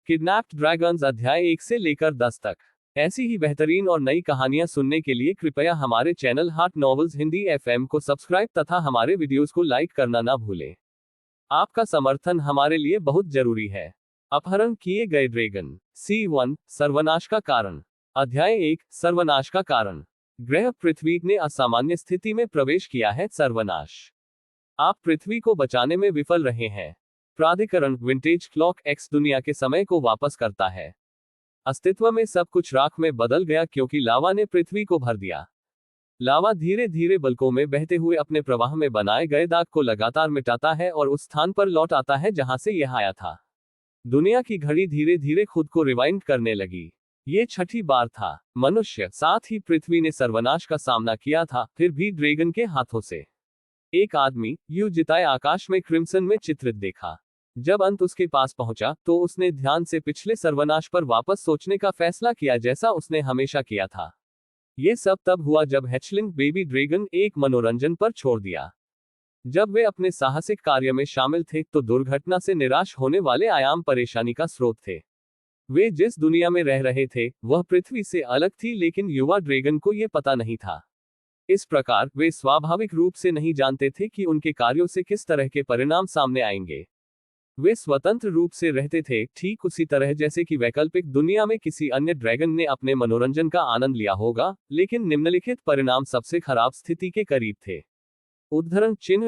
Kidnapped dragons अध्याय 1 से लेकर 10 तक। ऐसी ही बेहतरीन और नई कहानियां सुनने के लिए कृपया हमारे channel heart novels Hindi FM को सब्सक्राइब तथा हमारे वीडियोस को लाइक करना ना भूलें। आपका समर्थन हमारे लिए बहुत जरूरी है। अपहरण किए गए ड्रैगन। C1 सर्वनाश का कारण। अध्याय 1 सर्वनाश का कारण। ग्रह पृथ्वी ने असामान्य स्थिति में प्रवेश किया है। सर्वनाश। आप पृथ्वी को बचाने में विफल रहे हैं। प्राधिकरण विंटेज क्लॉक एक्स दुनिया के समय को वापस करता है। अस्तित्व में सब कुछ राख में बदल गया क्योंकि लावा ने पृथ्वी को भर दिया। लावा धीरे धीरे बल्कों में बहते हुए अपने प्रवाह में बनाए गए दाग को लगातार मिटाता है और उस स्थान पर लौट आता है जहां से यह आया था। दुनिया की घड़ी धीरे धीरे खुद को रिवाइंड करने लगी। ये छठी बार था। मनुष्य साथ ही पृथ्वी ने सर्वनाश का सामना किया था, फिर भी ड्रैगन के हाथों से। एक आदमी यू जिताए आकाश में क्रिम्सन में चित्रित देखा। जब अंत उसके पास पहुंचा तो उसने ध्यान से पिछले सर्वनाश पर वापस सोचने का फैसला किया जैसा उसने हमेशा किया था। ये सब तब हुआ जब हैचलिंग बेबी ड्रैगन एक मनोरंजन पर छोड़ दिया। जब वे अपने साहसिक कार्य में शामिल थे तो दुर्घटना से निराश होने वाले आयाम परेशानी का स्रोत थे। वे जिस दुनिया में रह रहे थे वह पृथ्वी से अलग थी, लेकिन युवा ड्रैगन को यह पता नहीं था। इस प्रकार वे स्वाभाविक रूप से नहीं जानते थे कि उनके कार्यों से किस तरह के परिणाम सामने आएंगे। वे स्वतंत्र रूप से रहते थे, ठीक उसी तरह जैसे कि वैकल्पिक दुनिया में किसी अन्य ड्रैगन ने अपने मनोरंजन का आनंद लिया होगा, लेकिन निम्नलिखित परिणाम सबसे खराब स्थिति के करीब थे। उद्धरण चिन्ह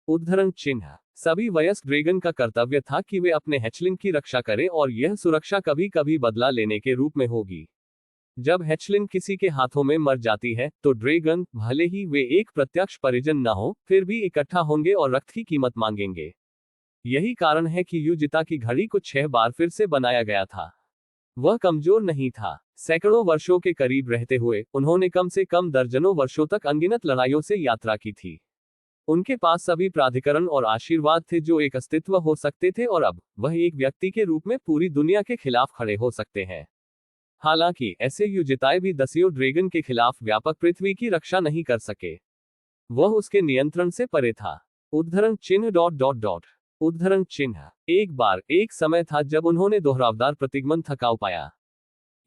उद्धरण चिन्ह। सभी वयस्क ड्रैगन का कर्तव्य था कि वे अपने हैचलिंग की रक्षा करें और यह सुरक्षा कभी कभी बदला लेने के रूप में होगी। जब हैचलिंग किसी के हाथों में मर जाती है तो ड्रैगन, भले ही वे एक प्रत्यक्ष परिजन न हो, फिर भी इकट्ठा होंगे और रक्त की कीमत मांगेंगे। यही कारण है कि युजिता की घड़ी को 6 बार फिर से बनाया गया था। वह कमजोर नहीं था। सैकड़ों वर्षों के करीब रहते हुए उन्होंने कम से कम दर्जनों वर्षों तक अनगिनत लड़ाइयों से यात्रा की थी। उनके पास सभी प्राधिकरण और आशीर्वाद थे जो एक अस्तित्व हो सकते थे, और अब वह एक व्यक्ति के रूप में पूरी दुनिया के खिलाफ खड़े हो सकते हैं। हालांकि ऐसे युजिताए भी दसियों ड्रैगन के खिलाफ व्यापक पृथ्वी की रक्षा नहीं कर सके। वह उसके नियंत्रण से परे था। उद्धरण चिन्ह उद्धरण चिन्ह। एक बार एक समय था जब उन्होंने दोहरावदार प्रतिगमन थकाऊ पाया।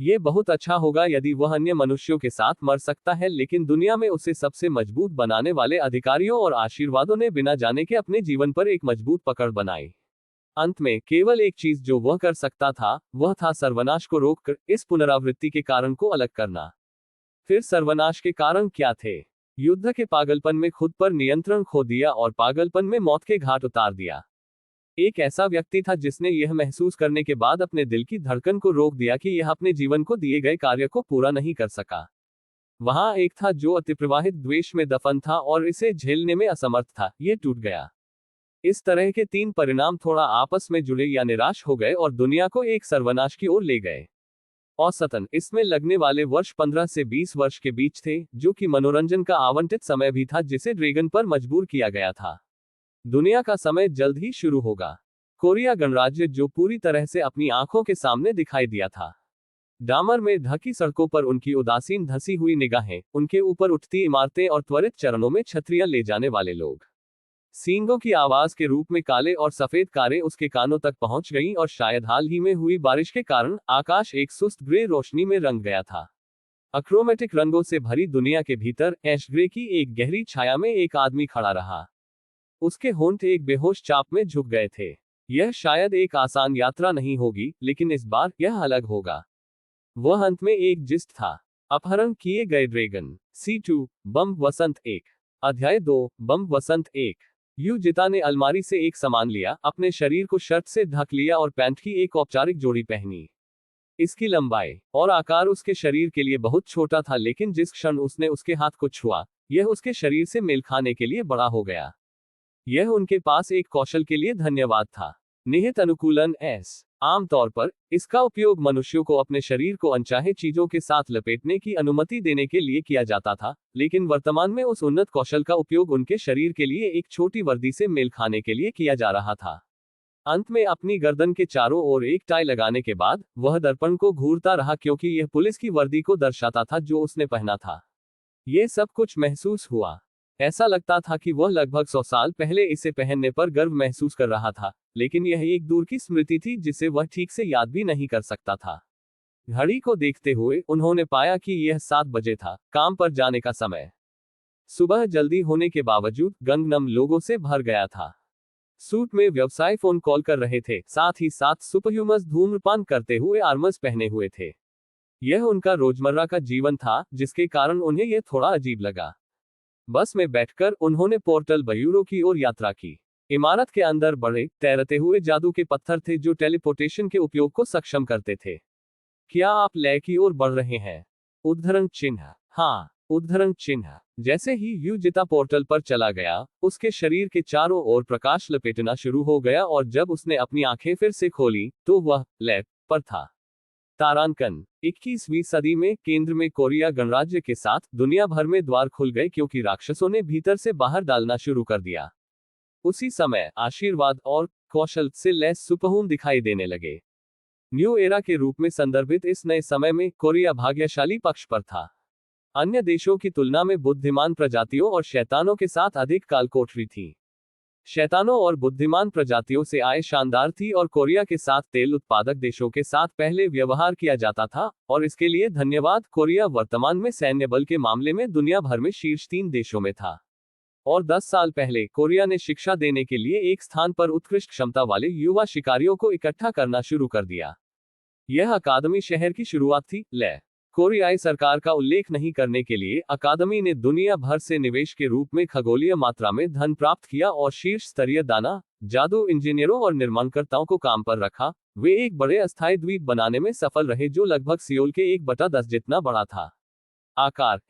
ये बहुत अच्छा होगा यदि वह अन्य मनुष्यों के साथ मर सकता है, लेकिन दुनिया में उसे सबसे मजबूत बनाने वाले अधिकारियों और आशीर्वादों ने बिना जाने के अपने जीवन पर एक मजबूत पकड़ बनाई। अंत में केवल एक चीज जो वह कर सकता था वह था सर्वनाश को रोककर इस पुनरावृत्ति के कारण को अलग करना। फिर सर्वनाश के कारण क्या थे? युद्ध के पागलपन में खुद पर नियंत्रण खो दिया और पागलपन में मौत के घाट उतार दिया। एक ऐसा व्यक्ति था जिसने यह महसूस करने के बाद अपने दिल की धड़कन को रोक दिया कि यह अपने जीवन को दिए गए कार्य को पूरा नहीं कर सका। वहां एक था जो अतिप्रवाहित द्वेष में दफन था और इसे झेलने में असमर्थ था। यह टूट गया। इस तरह के 3 परिणाम थोड़ा आपस में जुड़े या निराश हो गए और दुनिया को एक सर्वनाश की ओर ले गए। औसतन इसमें लगने वाले वर्ष 15 से 20 वर्ष के बीच थे, जो कि मनोरंजन का आवंटित समय भी था जिसे ड्रैगन पर मजबूर किया गया था। दुनिया का समय जल्द ही शुरू होगा। कोरिया गणराज्य जो पूरी तरह से अपनी आंखों के सामने दिखाई दिया था। डामर में ढकी सड़कों पर उनकी उदासीन धसी हुई निगाहें, उनके ऊपर उठती इमारतें और त्वरित चरणों में छतरियां ले जाने वाले लोग। सींगों की आवाज के रूप में काले और सफेद कारें उसके कानों तक पहुंच गईं और शायद हाल ही में हुई बारिश के कारण आकाश एक सुस्त ग्रे रोशनी में रंग गया था। अक्रोमेटिक रंगों से भरी दुनिया के भीतर ऐश ग्रे की एक गहरी छाया में एक आदमी खड़ा रहा। उसके होंठ एक बेहोश चाप में झुक गए थे। यह शायद एक आसान यात्रा नहीं होगी, लेकिन इस बार यह अलग होगा। वह अंत में एक जिस्ट था। अपहरण किए गए ड्रैगन। C2 बम वसंत 1। अध्याय 2 बम वसंत 1। युजिता ने अलमारी से एक सामान लिया, अपने शरीर को शर्ट से ढक लिया और पैंट की एक औपचारिक जोड़ी पहनी। इसकी लंबाई और आकार उसके शरीर के लिए बहुत छोटा था, लेकिन जिस क्षण उसने उसके हाथ को छुआ यह उसके शरीर से मेल खाने के लिए बड़ा हो गया। यह उनके पास एक कौशल के लिए धन्यवाद था। निहित अनुकूलन S। आमतौर पर इसका उपयोग मनुष्यों को अपने शरीर को अनचाहे चीजों के साथ लपेटने की अनुमति देने के लिए किया जाता था, लेकिन वर्तमान में उस उन्नत कौशल का उपयोग उनके शरीर के लिए एक छोटी वर्दी से मेल खाने के लिए किया जा रहा था। अंत में अपनी गर्दन के चारों ओर एक टाई लगाने के बाद वह दर्पण को घूरता रहा, क्योंकि यह पुलिस की वर्दी को दर्शाता था जो उसने पहना था। यह सब कुछ महसूस हुआ। ऐसा लगता था कि वह लगभग 100 साल पहले इसे पहनने पर गर्व महसूस कर रहा था, लेकिन यह एक दूर की स्मृति थी जिसे वह ठीक से याद भी नहीं कर सकता था। घड़ी को देखते हुए उन्होंने पाया कि यह 7 बजे था, काम पर जाने का समय। सुबह जल्दी होने के बावजूद गंगनम लोगों से भर गया था। सूट में व्यवसाय फोन कॉल कर रहे थे, साथ ही साथ सुपरह्यूमस धूम्रपान करते हुए आर्मर्स पहने हुए थे। यह उनका रोजमर्रा का जीवन था, जिसके कारण उन्हें यह थोड़ा अजीब लगा। बस में बैठकर उन्होंने पोर्टल बयूरो की ओर यात्रा की। इमारत के अंदर बड़े तैरते हुए जादू के पत्थर थे जो टेलीपोर्टेशन के उपयोग को सक्षम करते थे। क्या आप लय की ओर बढ़ रहे हैं? उद्धरण चिन्ह। हाँ, उद्धरण चिन्ह। जैसे ही युजिता पोर्टल पर चला गया, उसके शरीर के चारों ओर प्रकाश लपेटना शुरू हो गया और जब उसने अपनी आंखें फिर से खोली, तो वह लय पर था। तारांकन। 21वीं सदी में केंद्र में कोरिया गणराज्य के साथ दुनिया भर में द्वार खुल गए क्योंकि राक्षसों ने भीतर से बाहर डालना शुरू कर दिया। उसी समय आशीर्वाद और कौशल से लैस सुपरह्यूमन दिखाई देने लगे। न्यू एरा के रूप में संदर्भित इस नए समय में कोरिया भाग्यशाली पक्ष पर था। अन्य देशों की तुलना में बुद्धिमान प्रजातियों और शैतानों के साथ अधिक कालकोठरी थी। शैतानों और बुद्धिमान प्रजातियों से आय शानदार थी और कोरिया के साथ तेल उत्पादक देशों के साथ पहले व्यवहार किया जाता था, और इसके लिए धन्यवाद। कोरिया वर्तमान में सैन्य बल के मामले में दुनिया भर में शीर्ष 3 देशों में था। और 10 साल पहले कोरिया ने शिक्षा देने के लिए एक स्थान पर उत्कृष्ट क्षमता वाले युवा शिकारियों को इकट्ठा करना शुरू कर दिया। यह अकादमी शहर की शुरुआत थी। लय कोरियाई सरकार का उल्लेख नहीं करने के लिए अकादमी ने दुनिया भर से निवेश के रूप में खगोलीय मात्रा में धन प्राप्त किया और शीर्ष स्तरीय दाना, जादू इंजीनियरों और निर्माणकर्ताओं को काम पर रखा। वे एक बड़े अस्थायी द्वीप बनाने में सफल रहे जो लगभग सियोल के 1/10 जितना बड़ा था। आकार।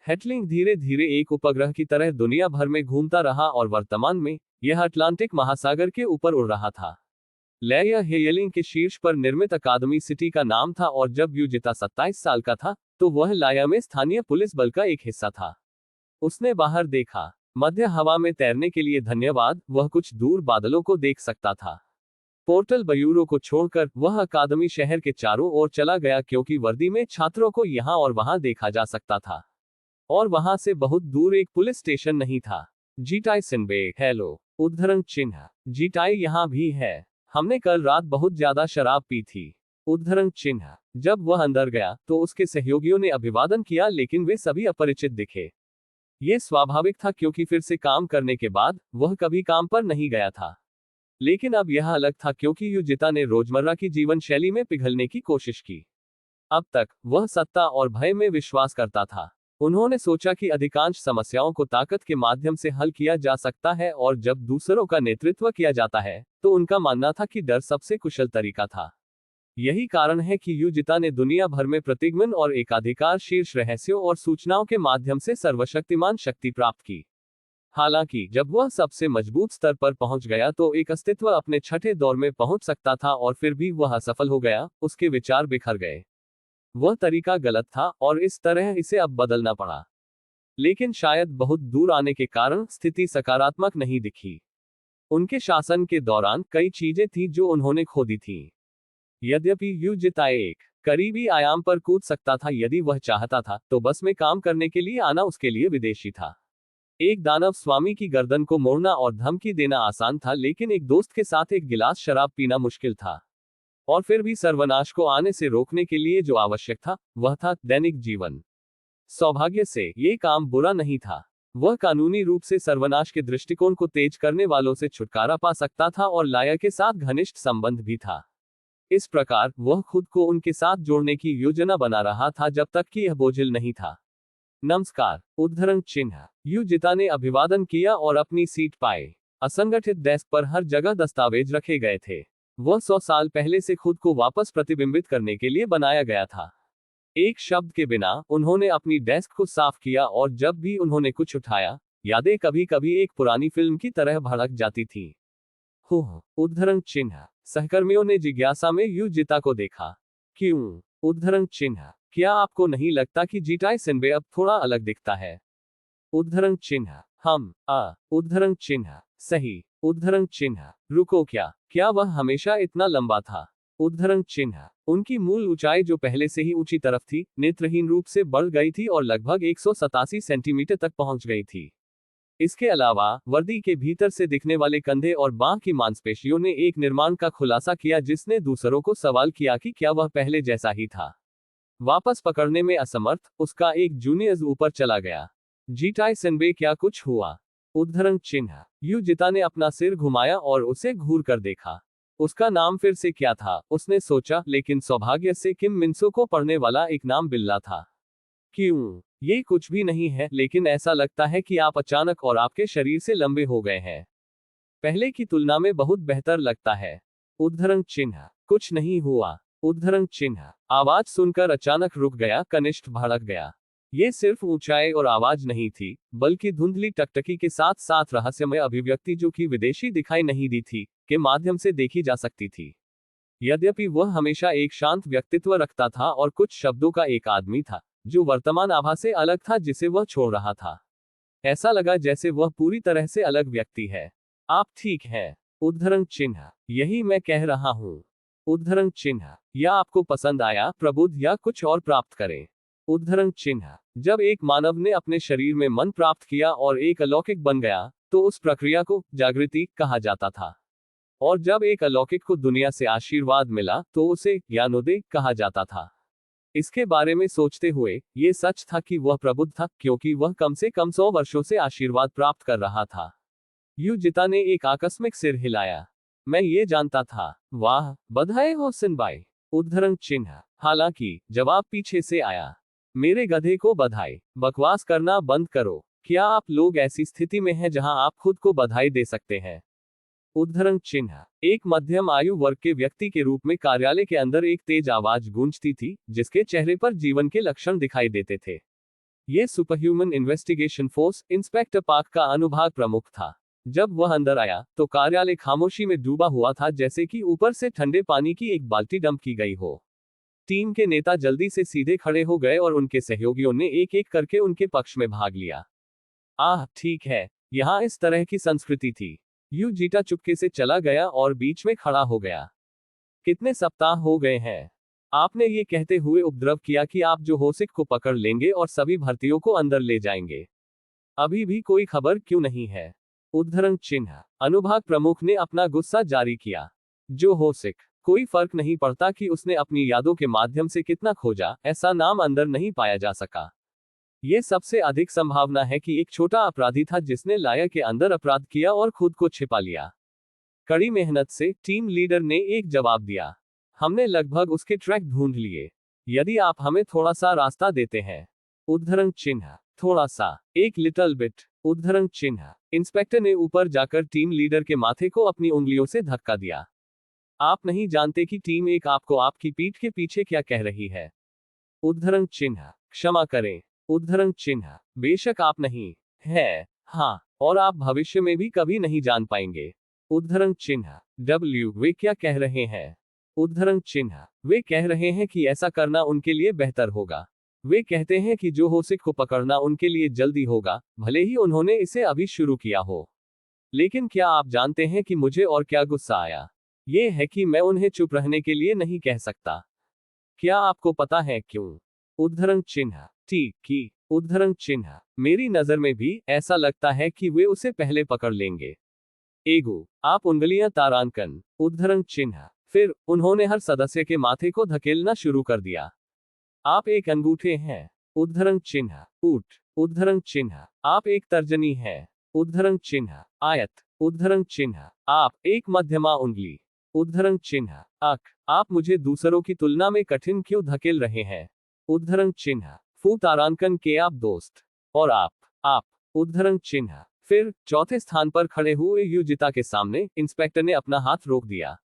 हेटलिंग धीरे धीरे एक उपग्रह की तरह दुनिया भर में घूमता रहा और वर्तमान में यह अटलांटिक महासागर के ऊपर उड़ रहा था। लय या हेयलिंग के शीर्ष पर निर्मित अकादमी सिटी का नाम था और जब युजिता 27 साल का था, तो वह लाया में स्थानीय पुलिस बल का एक हिस्सा था। उसने बाहर देखा। मध्य हवा में तैरने के लिए धन्यवाद, वह कुछ दूर बादलों को देख सकता था। पोर्टल बयूरो को छोड़कर वह अकादमी शहर के चारों ओर चला गया क्योंकि वर्दी में छात्रों को यहां और वहां देखा जा सकता था। और वहां से बहुत दूर एक पुलिस स्टेशन नहीं था। जीटाई सिनबे। हेलो। उद्धरण चिन्ह। जीटाई यहां भी है। हमने कल रात बहुत ज्यादा शराब पी थी। उद्धरण चिन्ह। जब वह अंदर गया तो उसके सहयोगियों ने अभिवादन किया, लेकिन वे सभी अपरिचित दिखे। यह स्वाभाविक था क्योंकि फिर से काम करने के बाद वह कभी काम पर नहीं गया था। लेकिन अब यह अलग था क्योंकि युजिता ने रोजमर्रा की जीवन शैली में पिघलने की कोशिश की। अब तक वह सत्ता और भय में विश्वास करता था। उन्होंने सोचा कि अधिकांश समस्याओं को ताकत के माध्यम से हल किया जा सकता है और जब दूसरों का नेतृत्व किया जाता है, तो उनका मानना था कि डर सबसे कुशल तरीका था। यही कारण है कि युजिता ने दुनिया भर में प्रतिगमन और एकाधिकार, शीर्ष रहस्यों और सूचनाओं के माध्यम से सर्वशक्तिमान शक्ति प्राप्त की। हालांकि जब वह सबसे मजबूत स्तर पर पहुंच गया तो एक अस्तित्व अपने छठे दौर में पहुंच सकता था और फिर भी वह असफल हो गया, उसके विचार बिखर गए। वह तरीका गलत था और इस तरह इसे अब बदलना पड़ा। लेकिन शायद बहुत दूर आने के कारण स्थिति सकारात्मक नहीं दिखी। उनके शासन के दौरान कई चीजें थीं जो उन्होंने खो दी थीं। यद्यपि युजिता एक करीबी आयाम पर कूद सकता था यदि वह चाहता था, तो बस में काम करने के लिए आना उसके लिए विदेशी था। एक दानव स्वामी की गर्दन को मोड़ना और धमकी देना आसान था, लेकिन एक दोस्त के साथ एक गिलास शराब पीना मुश्किल था। और फिर भी सर्वनाश को आने से रोकने के लिए जो आवश्यक था, वह था दैनिक जीवन। सौभाग्य से ये काम बुरा नहीं था। वह कानूनी रूप से सर्वनाश के दृष्टिकोण को तेज करने वालों से छुटकारा पा सकता था और लाया के साथ घनिष्ठ संबंध भी था। इस प्रकार वह खुद को उनके साथ जोड़ने की योजना बना रहा था जब तक कि यह बोझिल नहीं था। नमस्कार। उद्धरण चिन्ह। युजिता ने अभिवादन किया और अपनी सीट पाए। असंगठित डेस्क पर हर जगह दस्तावेज रखे गए थे। वह 100 साल पहले से खुद को वापस प्रतिबिंबित करने के लिए बनाया गया था। एक शब्द के बिना उन्होंने अपनी डेस्क को साफ किया और जब भी उन्होंने कुछ उठाया, यादें कभी कभी एक पुरानी फिल्म की तरह भड़क जाती थीं। उद्धरण चिन्ह। सहकर्मियों ने जिज्ञासा में युजिता को देखा। क्यों? उद्धरण चिन्ह। क्या आपको नहीं लगता कि जीटाई सिनबे अब थोड़ा अलग दिखता है? उद्धरण चिन्ह। उद्धरण चिन्ह। सही। उद्धरण चिन्ह। रुको, क्या वह हमेशा इतना लंबा था? उद्धरण चिन्ह। उनकी मूल ऊंचाई जो पहले से ही ऊंची तरफ थी, नेत्रहीन रूप से बढ़ गई थी और लगभग 187 सेंटीमीटर तक पहुंच गई थी। इसके अलावा वर्दी के भीतर से दिखने वाले कंधे और बांह की मांसपेशियों ने एक निर्माण का खुलासा किया जिसने दूसरों को सवाल किया कि क्या वह पहले जैसा ही था। वापस पकड़ने में असमर्थ, उसका एक जूनियर ऊपर चला गया। जीटाई सेनबे, क्या कुछ हुआ? उद्धरण चिन्ह। युजिता ने अपना सिर घुमाया और उसे घूर कर देखा। उसका नाम फिर से क्या था, उसने सोचा, लेकिन सौभाग्य से किम मिन्सो को पढ़ने वाला एक नाम बिल्ला था। क्यों? ये कुछ भी नहीं है, लेकिन ऐसा लगता है कि आप अचानक और आपके शरीर से लंबे हो गए हैं। पहले की तुलना में बहुत बेहतर लगता है। उद्धरण चिन्ह। कुछ नहीं हुआ। उद्धरण चिन्ह। आवाज सुनकर अचानक रुक गया, कनिष्ठ भड़क गया। ये सिर्फ ऊंचाई और आवाज नहीं थी, बल्कि धुंधली टकटकी के साथ साथ रहस्यमय अभिव्यक्ति जो कि विदेशी दिखाई नहीं दी थी, के माध्यम से देखी जा सकती थी। यद्यपि वह हमेशा एक शांत व्यक्तित्व रखता था और कुछ शब्दों का एक आदमी था, जो वर्तमान आभा से अलग था जिसे वह छोड़ रहा था। ऐसा लगा जैसे वह पूरी तरह से अलग व्यक्ति है। आप ठीक हैं? उद्धरण चिन्ह। यही मैं कह रहा हूं। उद्धरण चिन्ह। या आपको पसंद आया, प्रबुद्ध या कुछ और प्राप्त करें? उद्धरण चिन्ह। जब एक मानव ने अपने शरीर में मन प्राप्त किया और एक अलौकिक बन गया, तो उस प्रक्रिया को जागृति कहा जाता था। और जब एक अलौकिक को दुनिया से आशीर्वाद मिला, तो उसे ज्ञानोदय कहा जाता था। इसके बारे में सोचते हुए, ये सच था कि वह प्रबुद्ध था, क्योंकि वह कम से कम 100 वर्षों से आशीर्वाद प्राप्त कर रहा था। युजिता ने एक आकस्मिक सिर हिलाया। मैं ये जानता था। वाह, बधाई हो सिनबाई। उद्धरण चिन्ह। हालांकि जवाब पीछे से आया। मेरे गधे को बधाई। बकवास करना बंद करो। क्या आप लोग ऐसी स्थिति में हैं जहां आप खुद को बधाई दे सकते हैं? उद्धरण चिन्ह। एक मध्यम आयु वर्ग के व्यक्ति के रूप में कार्यालय के अंदर एक तेज आवाज गूंजती थी, जिसके चेहरे पर जीवन के लक्षण दिखाई देते थे। यह सुपरह्यूमन इन्वेस्टिगेशन फोर्स इंस्पेक्टर पार्क का अनुभाग प्रमुख था। जब वह अंदर आया, तो कार्यालय खामोशी में डूबा हुआ था, जैसे कि ऊपर से ठंडे पानी की एक बाल्टी डंप की गई हो। टीम के नेता जल्दी से सीधे खड़े हो गए और उनके सहयोगियों ने एक एक करके उनके पक्ष में भाग लिया। आह, ठीक है, यहाँ इस तरह की संस्कृति थी। युजिता चुपके से चला गया और बीच में खड़ा हो गया। कितने सप्ताह हो गए हैं? आपने ये कहते हुए उपद्रव किया कि आप जो होसिक को पकड़ लेंगे और सभी भर्तियों को अंदर ले जाएंगे। अभी भी कोई खबर क्यों नहीं है? उद्धरण चिन्ह। अनुभाग प्रमुख ने अपना गुस्सा जारी किया। जो होसिक, कोई फर्क नहीं पड़ता कि उसने अपनी यादों के माध्यम से कितना खोजा, ऐसा नाम अंदर नहीं पाया जा सका। ये सबसे अधिक संभावना है कि एक छोटा अपराधी था जिसने लाया के अंदर अपराध किया और खुद को छिपा लिया। कड़ी मेहनत से टीम लीडर ने एक जवाब दिया। हमने लगभग उसके ट्रैक ढूंढ लिए। यदि आप हमें थोड़ा सा रास्ता देते हैं। उद्धरण चिन्ह। थोड़ा सा, एक लिटिल बिट। उद्धरण चिन्ह। इंस्पेक्टर ने ऊपर जाकर टीम लीडर के माथे को अपनी उंगलियों से धक्का दिया। आप नहीं जानते कि टीम एक आपको आपकी पीठ के पीछे क्या कह रही है। उद्धरण चिन्ह। क्षमा करें। उद्धरण चिन्ह। बेशक आप नहीं है। हाँ, और आप भविष्य में भी कभी नहीं जान पाएंगे। उद्धरण चिन्ह। वे क्या कह रहे हैं? उद्धरण चिन्ह। वे कह रहे हैं कि ऐसा करना उनके लिए बेहतर होगा। वे कहते हैं कि जो होसिक को पकड़ना उनके लिए जल्दी होगा, भले ही उन्होंने इसे अभी शुरू किया हो। लेकिन क्या आप जानते हैं कि मुझे और क्या गुस्सा आया? ये है कि मैं उन्हें चुप रहने के लिए नहीं कह सकता। क्या आपको पता है क्यों? उद्धरण चिन्ह। ठीक की। उद्धरण चिन्ह। मेरी नजर में भी ऐसा लगता है कि वे उसे पहले पकड़ लेंगे। एगो, आप उंगलियां तारांकन। उद्धरण चिन्ह। फिर उन्होंने हर सदस्य के माथे को धकेलना शुरू कर दिया। आप एक अंगूठे हैं। उद्धरण चिन्ह। ऊट। उद्धरण चिन्ह। आप एक तर्जनी हैं। उद्धरण चिन्ह। आयत। उद्धरण चिन्ह। आप एक मध्यमा उंगली। उद्धरण चिन्ह। आप मुझे दूसरों की तुलना में कठिन क्यों धकेल रहे हैं? उद्धरण चिन्ह। फू तारांकन के आप दोस्त। और आप। उद्धरण चिन्ह। फिर चौथे स्थान पर खड़े हुए युजिता के सामने इंस्पेक्टर ने अपना हाथ रोक दिया।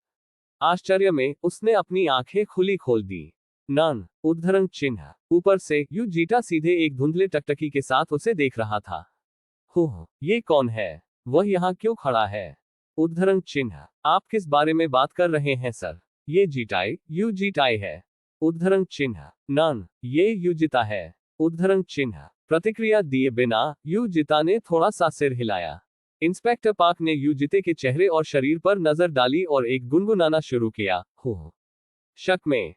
आश्चर्य में उसने अपनी आंखें खुली खोल दी। नन। उद्धरण चिन्ह। ऊपर से युजिता सीधे एक धुंधले टकटकी के साथ उसे देख रहा था। ये कौन है? वह यहाँ क्यों खड़ा है? उद्धरण चिन्ह। आप किस बारे में बात कर रहे हैं सर? ये युजिता है। उद्धरण चिन्ह। नन, ये युजिता है। उद्धरण चिन्ह। प्रतिक्रिया दिए बिना युजिता ने थोड़ा सा सिर हिलाया। इंस्पेक्टर पार्क ने युजिते के चेहरे और शरीर पर नजर डाली और एक गुनगुनाना शुरू किया। शक में।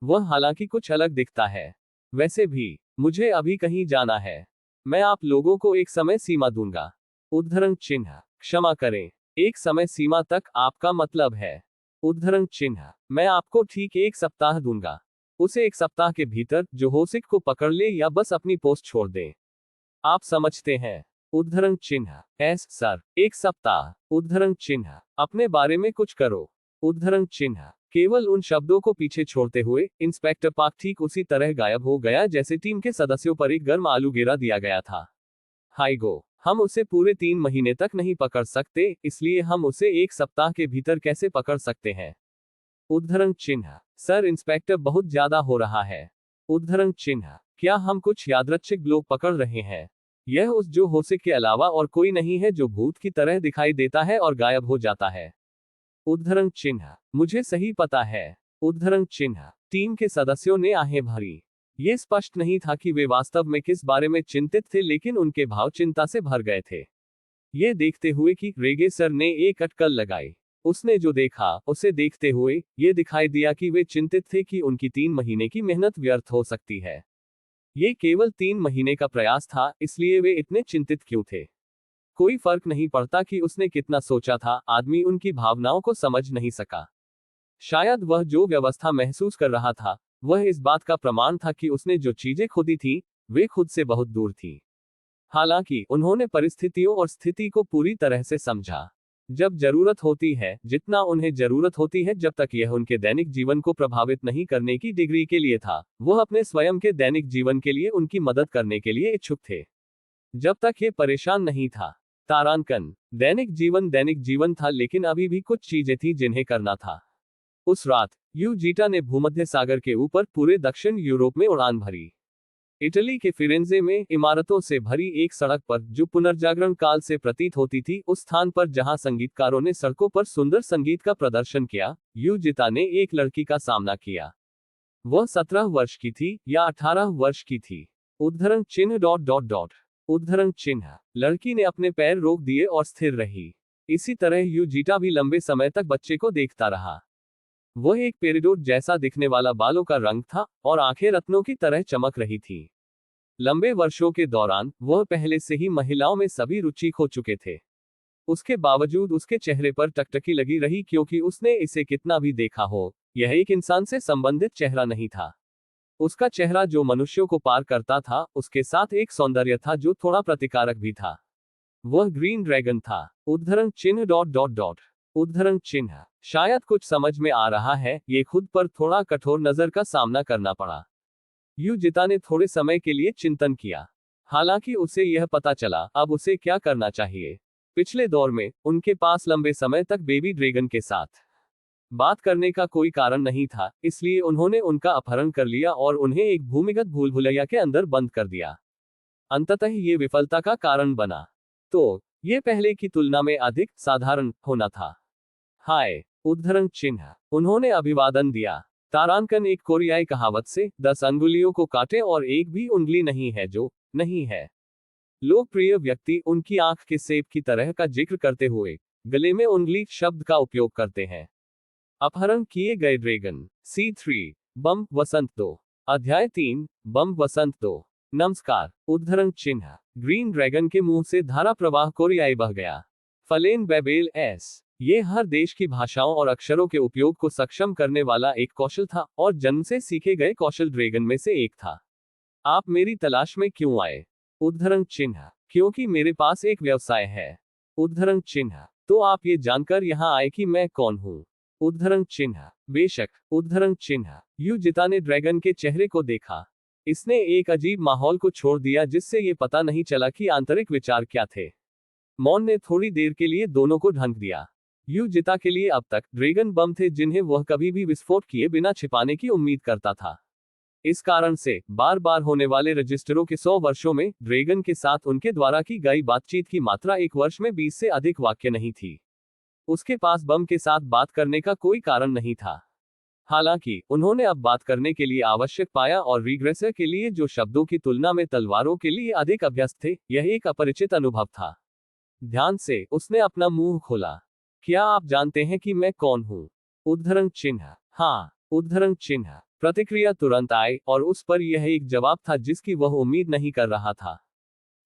वह हालांकि कुछ अलग दिखता है। वैसे भी मुझे अभी कहीं जाना है। मैं आप लोगों को एक समय सीमा दूंगा। उद्धरण चिन्ह, क्षमा करें, एक समय सीमा तक आपका मतलब है। उद्धरण चिन्ह, मैं आपको ठीक एक सप्ताह दूंगा। उसे एक सप्ताह के भीतर जो होसिक को पकड़ ले या बस अपनी पोस्ट छोड़ दे। आप समझते हैं? उद्धरण चिन्ह, एस सर, एक सप्ताह। उद्धरण चिन्ह, अपने बारे में कुछ करो। उद्धरण चिन्ह, केवल उन शब्दों को पीछे छोड़ते हुए इंस्पेक्टर पार्क ठीक उसी तरह गायब हो गया जैसे टीम के सदस्यों पर एक गर्म आलू गिरा दिया गया था। हाइगो, हम उसे पूरे 3 महीने तक नहीं पकड़ सकते, इसलिए हम उसे एक सप्ताह के भीतर कैसे पकड़ सकते हैं? उद्धरण चिन्ह, सर इंस्पेक्टर बहुत ज्यादा हो रहा है। उद्धरण चिन्ह, क्या हम कुछ यादृच्छिक लोग पकड़ रहे हैं? यह उस जो होसिक के अलावा और कोई नहीं है जो भूत की तरह दिखाई देता है और गायब हो जाता है। उद्धरण चिन्ह, मुझे सही पता है। उद्धरण चिन्ह, टीम के सदस्यों ने आहें भरी। ये स्पष्ट नहीं था कि वे वास्तव में किस बारे में चिंतित थे, लेकिन उनके भाव चिंता से भर गए थे। ये देखते हुए कि रेगे सर ने एक अटकल लगाई। उसने जो देखा उसे देखते हुए ये दिखाई दिया कि वे चिंतित थे कि उनकी 3 महीने की मेहनत व्यर्थ हो सकती है। ये केवल 3 महीने का प्रयास था, इसलिए वे इतने चिंतित क्यों थे? कोई फर्क नहीं पड़ता कि उसने कितना सोचा था, आदमी उनकी भावनाओं को समझ नहीं सका। शायद वह जो व्यवस्था महसूस कर रहा था, वह इस बात का प्रमाण था कि उसने जो चीजें खोदी थी, वे खुद से बहुत दूर थी। हालांकि उन्होंने परिस्थितियों और स्थिति को पूरी तरह से समझा। जब जरूरत होती है, जितना उन्हें जरूरत होती है, जब तक यह उनके दैनिक जीवन को प्रभावित नहीं करने की डिग्री के लिए था, वह अपने स्वयं के दैनिक जीवन के लिए उनकी मदद करने के लिए इच्छुक थे। जब तक ये परेशान नहीं था। तारांकन, दैनिक जीवन था, लेकिन अभी भी कुछ चीजें थी जिन्हें करना था। उस रात यूजीटा ने भूमध्य सागर के ऊपर पूरे दक्षिण यूरोप में उड़ान भरी। इटली के फिरेंजे में इमारतों से भरी एक सड़क पर जो पुनर्जागरण काल से प्रतीत होती थी, उस स्थान पर जहां संगीतकारों ने सड़कों पर सुंदर संगीत का प्रदर्शन किया, यूजिता ने एक लड़की का सामना किया। वह 17 वर्ष की थी या 18 वर्ष की थी। उद्धरण चिन्ह डॉट डॉट डॉट उद्धरण चिन्ह, लड़की ने अपने पैर रोक दिए और स्थिर रही। इसी तरह यूजिटा भी लंबे समय तक बच्चे को देखता रहा। वह एक पेरिडोट जैसा दिखने वाला बालों का रंग था और आंखें रत्नों की तरह चमक रही थी। लंबे वर्षों के दौरान वह पहले से ही महिलाओं में सभी रुचि खो चुके थे। उसके बावजूद उसके चेहरे पर टकटकी लगी रही, क्योंकि उसने इसे कितना भी देखा हो, यह एक इंसान से संबंधित चेहरा नहीं था। उसका चेहरा जो मनुष्यों को पार करता था, उसके साथ एक सौंदर्य था जो थोड़ा प्रतिकारक भी था। वह ग्रीन ड्रैगन था। उद्धरण चिन्ह डॉट डॉट डॉट उद्धरण चिन्ह, शायद कुछ समझ में आ रहा है, ये खुद पर थोड़ा कठोर नजर का सामना करना पड़ा। यूजिता ने थोड़े समय के लिए चिंतन किया। हालांकि उसे यह पता चला अब उसे क्या करना चाहिए। पिछले दौर में उनके पास लंबे समय तक बेबी ड्रैगन के साथ बात करने का कोई कारण नहीं था, इसलिए उन्होंने उनका अपहरण कर लिया और उन्हें एक भूमिगत भूल भुलैया के अंदर बंद कर दिया। अंततः ये विफलता का कारण बना। तो ये पहले की तुलना में अधिक साधारण होना था। हाय, उद्धरण चिन्ह, उन्होंने अभिवादन दिया। तारांकन, एक कोरियाई कहावत से 10 अंगुलियों को काटे और एक भी उंगली नहीं है जो नहीं है। लोकप्रिय व्यक्ति उनकी आंख के सेब की तरह का जिक्र करते हुए गले में उंगली शब्द का उपयोग करते हैं। अपहरण किए गए ड्रैगन। C3 बम वसंत 2 अध्याय 3 बम वसंत 2। नमस्कार। उद्धरण चिन्ह, ग्रीन ड्रैगन के मुंह से धारा प्रवाह कोरियाई बह गया। फलेन बेबेल एस, ये हर देश की भाषाओं और अक्षरों के उपयोग को सक्षम करने वाला एक कौशल था और जन्म से सीखे गए कौशल ड्रैगन में से एक था। आप मेरी तलाश में क्यों आए? उद्धरण चिन्ह, क्योंकि मेरे पास एक व्यवसाय है। उद्धरण चिन्ह, तो आप ये जानकर यहाँ आए कि मैं कौन हूँ? उद्धरण चिन्ह, बेशक। उद्धरण चिन्ह, यूजिता ने ड्रैगन के चेहरे को देखा। इसने एक अजीब माहौल को छोड़ दिया जिससे ये पता नहीं चला कि आंतरिक विचार क्या थे। मौन ने थोड़ी देर के लिए दोनों को ढंक दिया। यूजिता के लिए अब तक ड्रैगन बम थे जिन्हें वह कभी भी विस्फोट किए बिना छिपाने की उम्मीद करता था। इस कारण से बार बार होने वाले रजिस्टरों के 100 वर्षों में ड्रैगन के साथ उनके द्वारा की गई बातचीत की मात्रा एक वर्ष में 20 से अधिक वाक्य नहीं थी। उसके पास बम के साथ बात करने का कोई कारण नहीं था। हालांकि उन्होंने अब बात करने के लिए आवश्यक पाया और रिग्रेसर के लिए जो शब्दों की तुलना में तलवारों के लिए अधिक अभ्यस्त थे, यह एक अपरिचित अनुभव था। ध्यान से उसने अपना मुंह खोला। क्या आप जानते हैं कि मैं कौन हूं? उद्धरण चिन्ह, हाँ। उद्धरण चिन्ह, प्रतिक्रिया तुरंत आई और उस पर यह एक जवाब था जिसकी वह उम्मीद नहीं कर रहा था।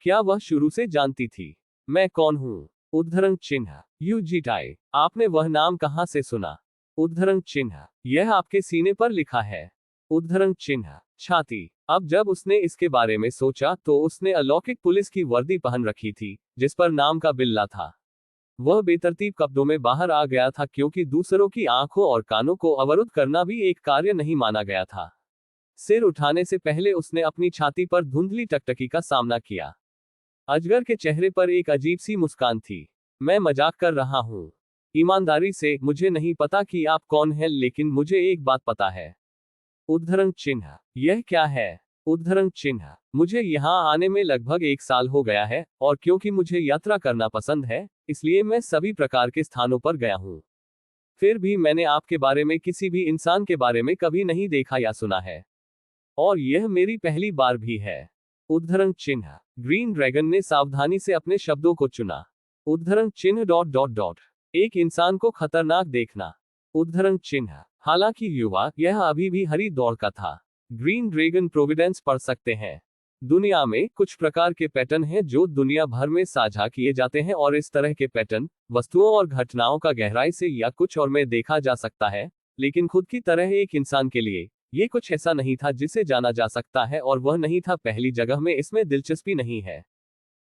क्या वह शुरू से जानती थी मैं कौन हूं? उद्धरण चिन्ह। यू जिताई, आपने वह नाम कहां से सुना? उद्धरण चिन्ह। यह आपके सीने पर लिखा है। उद्धरण चिन्ह। छाती। अब जब उसने इसके बारे में सोचा तो उसने अलौकिक पुलिस की वर्दी पहन रखी थी, जिस पर नाम का बिल्ला था। वह बेतरतीब कब्जों में बाहर आ गया था क्योंकि दूसरों की आंखों और कानों को अवरुद्ध करना भी एक कार्य नहीं माना गया था। सिर उठाने से पहले उसने अपनी छाती पर धुंधली टकटकी का सामना किया। अजगर के चेहरे पर एक अजीब सी मुस्कान थी। मैं मजाक कर रहा हूं। ईमानदारी से, मुझे नहीं पता कि आप कौन हैं, लेकिन मुझे एक बात पता है। उद्धरण चिन्ह। यह क्या है? उद्धरण चिन्ह। मुझे यहाँ आने में लगभग 1 साल हो गया है, और क्योंकि मुझे यात्रा करना पसंद है, इसलिए मैं सभी प्रकार के स्थानों पर गया हूँ। फिर भी मैंने आपके बारे में किसी भी इंसान के बारे में कभी नहीं देखा या सुना है। और यह मेरी पहली बार भी है। उद्धरण चिन्ह। ग्रीन ड्रैगन ने सावधानी से अपने शब्दों को चुना। उद्धरण चिन्ह डॉट डॉट डॉट। एक इंसान को खतरनाक देखना। उद्धरण चिन्ह। हालांकि युवा, यह अभी भी हरी दौड़ का था। ग्रीन ड्रैगन प्रोविडेंस पढ़ सकते हैं। दुनिया में कुछ प्रकार के पैटर्न हैं जो दुनिया भर में साझा किए जाते हैं, और इस तरह के पैटर्न वस्तुओं और घटनाओं का गहराई से या कुछ और में देखा जा सकता है, लेकिन खुद की तरह एक इंसान के लिए ये कुछ ऐसा नहीं था जिसे जाना जा सकता है, और वह नहीं था पहली जगह में इसमें दिलचस्पी नहीं है।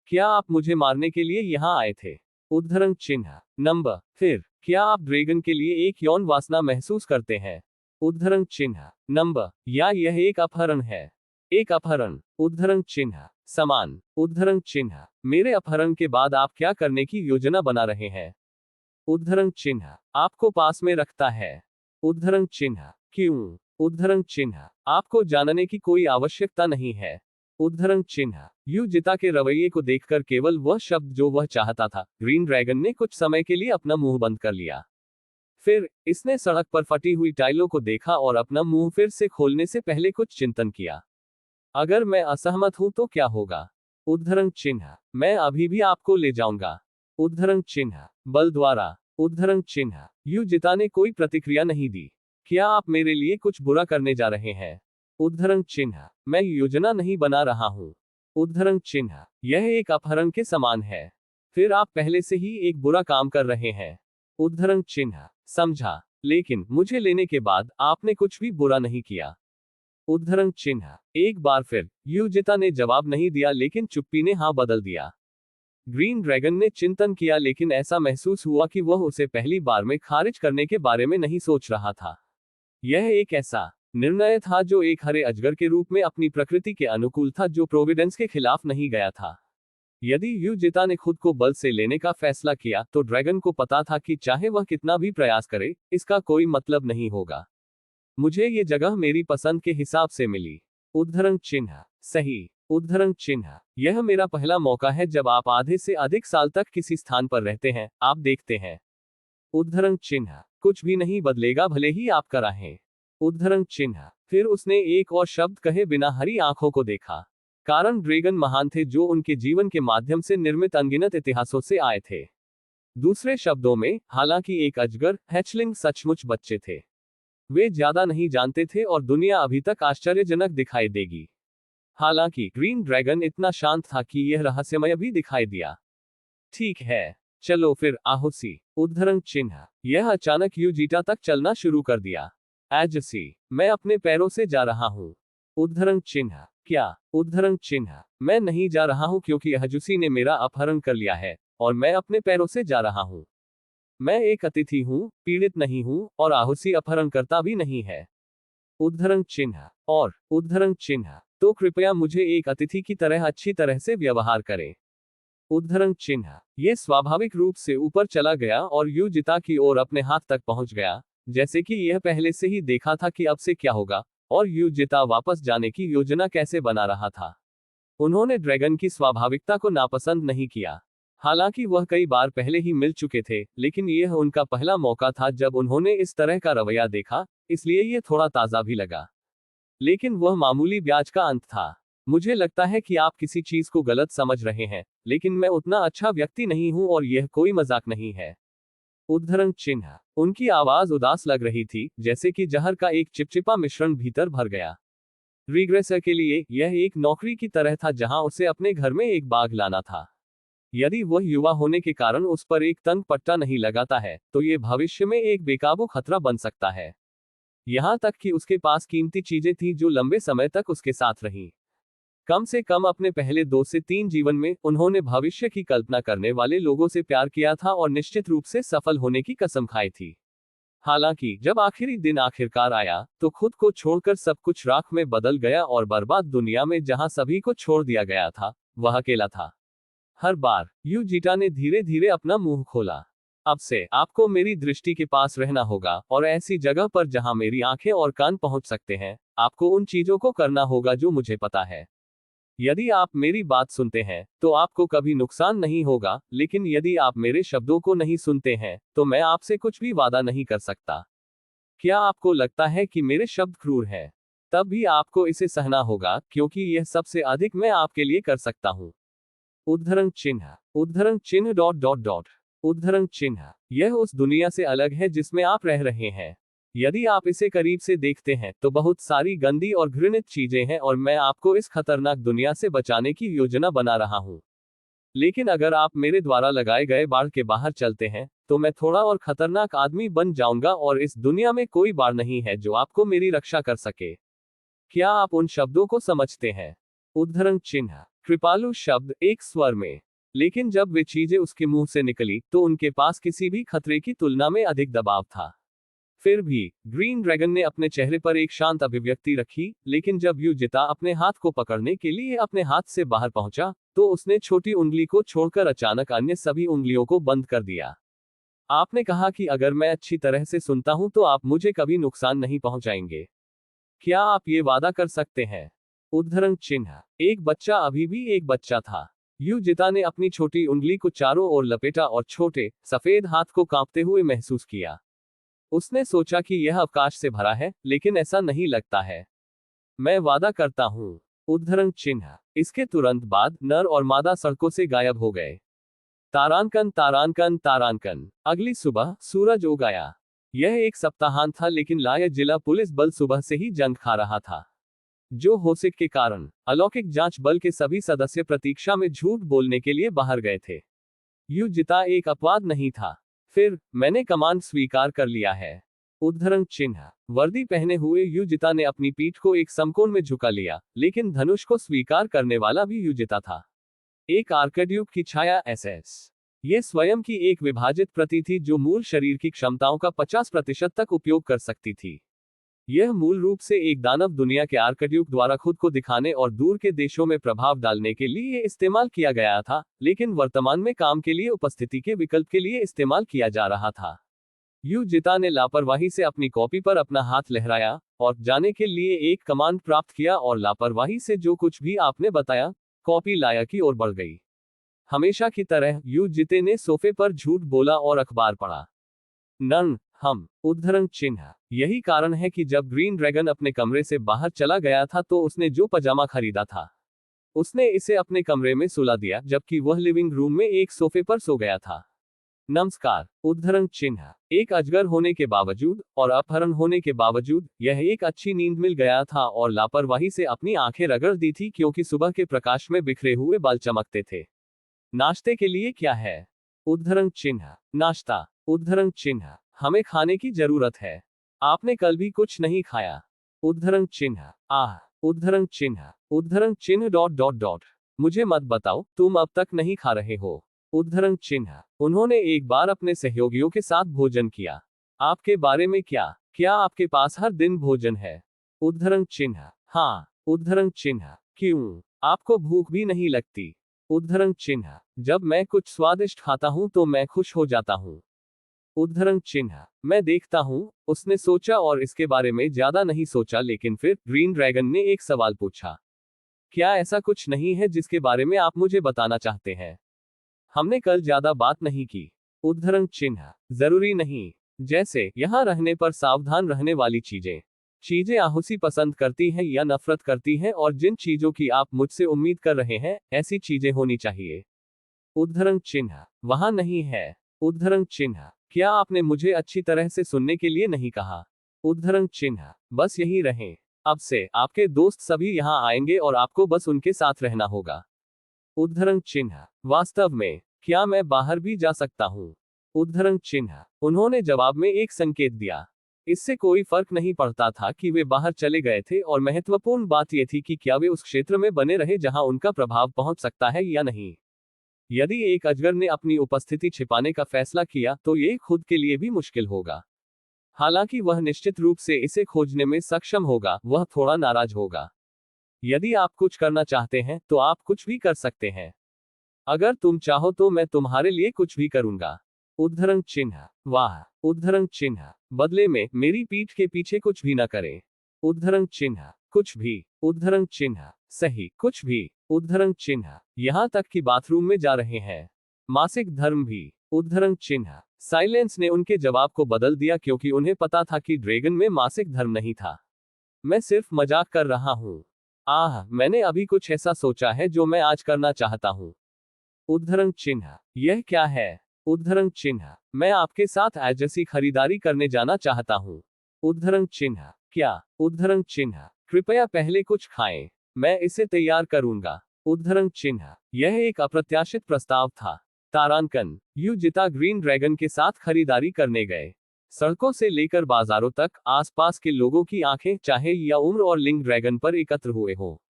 क्या आप मुझे मारने के लिए यहाँ आए थे? उद्धरण चिन्ह। नंबर। फिर क्या आप ड्रैगन के लिए एक यौन वासना महसूस करते हैं? उद्धरण चिन्ह। नंबर। या यह एक अपहरण है? एक अपहरण। उद्धरण चिन्ह। समान। उद्धरण चिन्ह। मेरे अपहरण के बाद आप क्या करने की योजना बना रहे हैं? उद्धरण चिन्ह। आपको पास में रखता है। उद्धरण चिन्ह। क्यों? उद्धरण चिन्ह। आपको जानने की कोई आवश्यकता नहीं है। उद्धरण चिन्ह। युजिता के रवैये को देखकर केवल वह शब्द जो वह चाहता था, ग्रीन ड्रैगन ने कुछ समय के लिए अपना मुंह बंद कर लिया। फिर इसने सड़क पर फटी हुई टाइलों को देखा और अपना मुंह फिर से खोलने से पहले कुछ चिंतन किया। अगर मैं असहमत हूं तो क्या होगा? उद्धरण चिन्ह। मैं अभी भी आपको ले जाऊंगा। उद्धरण चिन्ह। बल द्वारा। उद्धरण चिन्ह। युजिता ने कोई प्रतिक्रिया नहीं दी। क्या आप मेरे लिए कुछ बुरा करने जा रहे हैं? उद्धरण चिन्ह। मैं योजना नहीं बना रहा हूं। उद्धरण चिन्ह। यह एक अपहरण के समान है। फिर आप पहले से ही एक बुरा काम कर रहे हैं। उद्धरण चिन्ह। समझा। लेकिन मुझे लेने के बाद आपने कुछ भी बुरा नहीं किया। उद्धरण चिन्ह। एक बार फिर युजिता ने जवाब नहीं दिया, लेकिन चुप्पी ने हाँ बदल दिया। ग्रीन ड्रैगन ने चिंतन किया, लेकिन ऐसा महसूस हुआ कि वह उसे पहली बार में खारिज करने के बारे में नहीं सोच रहा था। यह एक ऐसा निर्णय था जो एक हरे अजगर के रूप में अपनी प्रकृति के अनुकूल था, जो प्रोविडेंस के खिलाफ नहीं गया था। यदि युजिता ने खुद को बल से लेने का फैसला किया, तो ड्रैगन को पता था कि चाहे वह कितना भी प्रयास करे, इसका कोई मतलब नहीं होगा। मुझे ये जगह मेरी पसंद के हिसाब से मिली। उद्धरण चिन्ह। सही। उद्धरण चिन्ह। यह मेरा पहला मौका है जब आप आधे से अधिक साल तक किसी स्थान पर रहते हैं, आप देखते हैं। उद्धरण चिन्ह। कुछ भी नहीं बदलेगा भले ही आप कराहें। उद्धरण चिन्ह। फिर उसने एक और शब्द कहे बिना हरी आंखों को देखा। कारण ड्रैगन महान थे जो उनके जीवन के माध्यम से निर्मित अनगिनत इतिहासों से आए थे। दूसरे शब्दों में, हालांकि एक अजगर हैचलिंग सचमुच बच्चे थे। वे ज्यादा नहीं जानते थे और दुनिया अभी तक आश्चर्यजनक दिखाई देगी। हालांकि ग्रीन ड्रैगन इतना शांत था कि यह रहस्यमय भी दिखाई दिया। ठीक है, चलो फिर आहुसी। उद्धरण चिन्ह। यह अचानक युजिता तक चलना शुरू कर दिया। एजसी। मैं अपने पैरों से जा रहा हूं। उद्धरण चिन्ह। क्या? उद्धरण चिन्ह। मैं नहीं जा रहा हूं क्योंकि अहजुसी ने मेरा अपहरण कर लिया है, और मैं अपने पैरों से जा रहा हूं। मैं एक अतिथि हूं, पीड़ित नहीं हूं, और आहुसी अपहरणकर्ता भी नहीं है। उद्धरण चिन्ह। और उद्धरण चिन्ह। तो कृपया मुझे एक अतिथि की तरह अच्छी तरह से व्यवहार करें। उद्धरण चिन्ह। ये स्वाभाविक रूप से ऊपर चला गया और युजिता की ओर अपने हाथ तक पहुंच गया, जैसे कि यह पहले से ही देखा था कि अब से क्या होगा, और युजिता वापस जाने की योजना कैसे बना रहा था। उन्होंने ड्रैगन की स्वाभाविकता को नापसंद नहीं किया। हालांकि वह कई बार पहले ही मिल चुके थे, लेकिन यह उनका पहला मौका था जब उन्होंने इस तरह का रवैया देखा, इसलिए यह थोड़ा ताज़ा भी लगा। लेकिन वह मामूली ब्याज का अंत था। मुझे लगता है कि आप किसी चीज को गलत समझ रहे हैं, लेकिन मैं उतना अच्छा व्यक्ति नहीं हूं और यह कोई मजाक नहीं है। उद्धरण चिन्ह। उनकी आवाज उदास लग रही थी, जैसे कि जहर का एक चिपचिपा मिश्रण भीतर भर गया। रिग्रेसर के लिए यह एक नौकरी की तरह था जहां उसे अपने घर में एक बाघ लाना था। यदि वह युवा होने के कारण उस पर एक तंग पट्टा नहीं लगाता है तो ये भविष्य में एक बेकाबू खतरा बन सकता है। यहां तक कि उसके पास कीमती चीजें थी जो लंबे समय तक उसके साथ रहीं। कम से कम अपने पहले 2 से 3 जीवन में उन्होंने भविष्य की कल्पना करने वाले लोगों से प्यार किया था और निश्चित रूप से सफल होने की कसम खाई थी। हालांकि जब आखिरी दिन आखिरकार आया तो खुद को छोड़कर सब कुछ राख में बदल गया और बर्बाद दुनिया में जहां सभी को छोड़ दिया गया था, वह अकेला था। हर बार यूजिटा ने धीरे धीरे अपना मुंह खोला। अब से आपको मेरी दृष्टि के पास रहना होगा और ऐसी जगह पर जहां मेरी आंखें और कान पहुंच सकते हैं। आपको उन चीजों को करना होगा जो मुझे पता है। यदि आप मेरी बात सुनते हैं तो आपको कभी नुकसान नहीं होगा, लेकिन यदि आप मेरे शब्दों को नहीं सुनते हैं तो मैं आपसे कुछ भी वादा नहीं कर सकता। क्या आपको लगता है कि मेरे शब्द क्रूर हैं? तब भी आपको इसे सहना होगा क्योंकि यह सबसे अधिक मैं आपके लिए कर सकता हूं। उद्धरण चिन्ह, उद्धरण चिन्ह डॉट डॉट डॉट, उद्धरण चिन्ह। यह उस दुनिया से अलग है जिसमें आप रह रहे हैं। यदि आप इसे करीब से देखते हैं तो बहुत सारी गंदी और घृणित चीजें हैं और मैं आपको इस खतरनाक दुनिया से बचाने की योजना बना रहा हूं। लेकिन अगर आप मेरे द्वारा लगाए गए बाड़ के बाहर चलते हैं तो मैं थोड़ा और खतरनाक आदमी बन जाऊंगा और इस दुनिया में कोई बाड़ नहीं है जो आपको मेरी रक्षा कर सके। क्या आप उन शब्दों को समझते हैं? उद्धरण चिन्ह। कृपालु शब्द एक स्वर में, लेकिन जब वे चीजें उसके मुंह से निकली तो उनके पास किसी भी खतरे की तुलना में अधिक दबाव था। फिर भी ग्रीन ड्रैगन ने अपने चेहरे पर एक शांत अभिव्यक्ति रखी, लेकिन जब यूजिता अपने हाथ को पकड़ने के लिए अपने हाथ से बाहर पहुंचा तो उसने छोटी उंगली को छोड़कर अचानक अन्य सभी उंगलियों को बंद कर दिया। आपने कहा कि अगर मैं अच्छी तरह से सुनता हूं तो आप मुझे कभी नुकसान नहीं पहुंचाएंगे। क्या आप ये वादा कर सकते हैं? उद्धरण चिन्ह। एक बच्चा अभी भी एक बच्चा था। यूजिता ने अपनी छोटी उंगली को चारों ओर लपेटा और छोटे सफेद हाथ को कांपते हुए महसूस किया। उसने सोचा कि यह अवकाश से भरा है, लेकिन ऐसा नहीं लगता है। मैं वादा करता हूं। उद्धरण चिन्ह। इसके तुरंत बाद नर और मादा सड़कों से गायब हो गए। तारांकन तारांकन तारांकन। अगली सुबह सूरज उग आया। यह एक सप्ताहांत था, लेकिन लाया जिला पुलिस बल सुबह से ही जंग खा रहा था। जो होसिक के कारण अलौकिक जांच बल के सभी सदस्य प्रतीक्षा में झूठ बोलने के लिए बाहर गए थे। यूजिता एक अपवाद नहीं था। फिर मैंने कमांड स्वीकार कर लिया है। उद्धरण चिन्ह। वर्दी पहने हुए यूजिता ने अपनी पीठ को एक समकोण में झुका लिया, लेकिन धनुष को स्वीकार करने वाला भी यूजिता था। एक आर्कड्यूक की छाया एसएस। ये स्वयं की एक विभाजित प्रति थी जो मूल शरीर की क्षमताओं का 50% तक उपयोग कर सकती थी। यह मूल रूप से एक दानव दुनिया के आर्कड्यूक द्वारा खुद को दिखाने और दूर के देशों में प्रभाव डालने के लिए इस्तेमाल किया गया था, लेकिन वर्तमान में काम के लिए उपस्थिति के विकल्प के लिए इस्तेमाल किया जा रहा था। यूजिता ने लापरवाही से अपनी कॉपी पर अपना हाथ लहराया और जाने के लिए एक कमांड प्राप्त किया और लापरवाही से जो कुछ भी आपने बताया, कॉपी लाया की ओर बढ़ गई। हमेशा की तरह यूजिते ने सोफे पर झूठ बोला और अखबार पढ़ा। नन हम। उद्धरण चिन्ह। यही कारण है कि जब ग्रीन ड्रैगन अपने कमरे से बाहर चला गया था तो उसने जो पजामा खरीदा था उसने इसे अपने कमरे में सुला दिया, जबकि वह लिविंग रूम में एक सोफे पर सो गया था। नमस्कार। उद्धरण चिन्ह। एक अजगर होने के बावजूद और अपहरण होने के बावजूद यह एक अच्छी नींद मिल गया था और लापरवाही से अपनी आंखें रगड़ दी थी क्योंकि सुबह के प्रकाश में बिखरे हुए बाल चमकते थे। नाश्ते के लिए क्या है? उद्धरण चिन्ह। नाश्ता। उद्धरण चिन्ह। हमें खाने की जरूरत है। आपने कल भी कुछ नहीं खाया। उद्धरण चिन्ह। आह। उद्धरण चिन्ह। उद्धरण चिन्ह डॉट डॉट डॉट। मुझे मत बताओ तुम अब तक नहीं खा रहे हो। उद्धरण चिन्ह। उन्होंने एक बार अपने सहयोगियों के साथ भोजन किया। आपके बारे में क्या? क्या आपके पास हर दिन भोजन है? उद्धरण चिन्ह। हाँ। उद्धरण चिन्ह। क्यों? आपको भूख भी नहीं लगती? उद्धरण चिन्ह। जब मैं कुछ स्वादिष्ट खाता हूं तो मैं खुश हो जाता हूं। उद्धरण चिन्ह। मैं देखता हूं, उसने सोचा और इसके बारे में ज्यादा नहीं सोचा, लेकिन फिर ग्रीन ड्रैगन ने एक सवाल पूछा। क्या ऐसा कुछ नहीं है जिसके बारे में आप मुझे बताना चाहते हैं? हमने कल ज्यादा बात नहीं की। उद्धरण चिन्ह। जरूरी नहीं। जैसे यहां रहने पर सावधान रहने वाली चीजें। चीजें आहुसी पसंद करती हैं या नफरत करती हैं, और जिन चीजों की आप मुझसे उम्मीद कर रहे हैं ऐसी चीजें होनी चाहिए। उद्धरण चिन्ह। वहां नहीं है। उद्धरण चिन्ह। क्या आपने मुझे अच्छी तरह से सुनने के लिए नहीं कहा? उद्धरण चिन्ह। बस यही रहें। अब से आपके दोस्त सभी यहाँ आएंगे और आपको बस उनके साथ रहना होगा। उद्धरण चिन्ह, वास्तव में क्या मैं बाहर भी जा सकता हूँ? उद्धरण चिन्ह, उन्होंने जवाब में एक संकेत दिया। इससे कोई फर्क नहीं पड़ता था कि वे बाहर चले गए थे, और महत्वपूर्ण बात यह थी कि क्या वे उस क्षेत्र में बने रहे जहां उनका प्रभाव पहुंच सकता है या नहीं। यदि एक अजगर ने अपनी उपस्थिति छिपाने का फैसला किया तो ये खुद के लिए भी मुश्किल होगा। हालांकि वह निश्चित रूप से इसे खोजने में सक्षम होगा, वह थोड़ा नाराज होगा। यदि आप कुछ करना चाहते हैं तो आप कुछ भी कर सकते हैं। अगर तुम चाहो तो मैं तुम्हारे लिए कुछ भी करूंगा। उद्धरण चिन्ह, वाह। उद्धरण चिन्ह, बदले में मेरी पीठ के पीछे कुछ भी न करें। उद्धरण चिन्ह, कुछ भी। उद्धरण चिन्ह, सही, कुछ भी। उद्धरण चिन्ह, यहां तक कि बाथरूम में जा रहे हैं। मासिक धर्म भी। उद्धरण चिन्ह, साइलेंस ने उनके जवाब को बदल दिया क्योंकि उन्हें पता था कि ड्रैगन में मासिक धर्म नहीं था। मैं सिर्फ मजाक कर रहा हूं। मैंने अभी कुछ ऐसा सोचा है जो मैं आज करना चाहता हूं। उद्धरण चिन्ह, यह क्या है? उद्धरण चिन्ह, मैं आपके साथ आज जैसी खरीदारी करने जाना चाहता हूं। उद्धरण चिन्ह, क्या? उद्धरण चिन्ह, कृपया पहले कुछ खाएं, मैं इसे तैयार करूंगा। उद्धरण चिन्ह, यह एक अप्रत्याशित प्रस्ताव था। तारांकन, युजिता ग्रीन ड्रैगन के साथ खरीदारी करने गए। सड़कों से लेकर बाजारों तक आसपास के लोगों की आंखें, चाहे या उम्र और लिंग, ड्रैगन पर एकत्र हुए हो।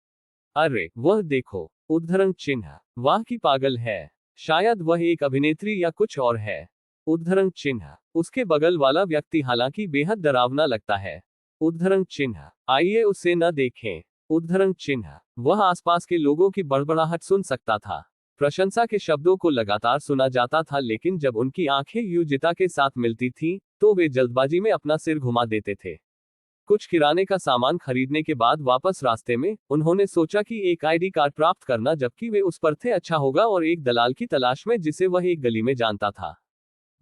अरे वह देखो। उद्धरण चिन्ह, वाह की पागल है। शायद वह एक अभिनेत्री या कुछ और है। उद्धरण चिन्ह, उसके बगल वाला व्यक्ति हालांकि बेहद डरावना लगता है। उद्धरण चिन्ह, आइए उसे न देखें। उद्धरण चिन्ह, वह आसपास के लोगों की बड़बड़ाहट सुन सकता था। प्रशंसा के शब्दों को लगातार सुना जाता था, लेकिन जब उनकी आंखें युजिता के साथ मिलती थीं, तो वे जल्दबाजी में अपना सिर घुमा देते थे। कुछ किराने का सामान खरीदने के बाद वापस रास्ते में उन्होंने सोचा कि एक आईडी कार्ड प्राप्त करना जबकि वे उस पर थे अच्छा होगा, और एक दलाल की तलाश में जिसे वह एक गली में जानता था।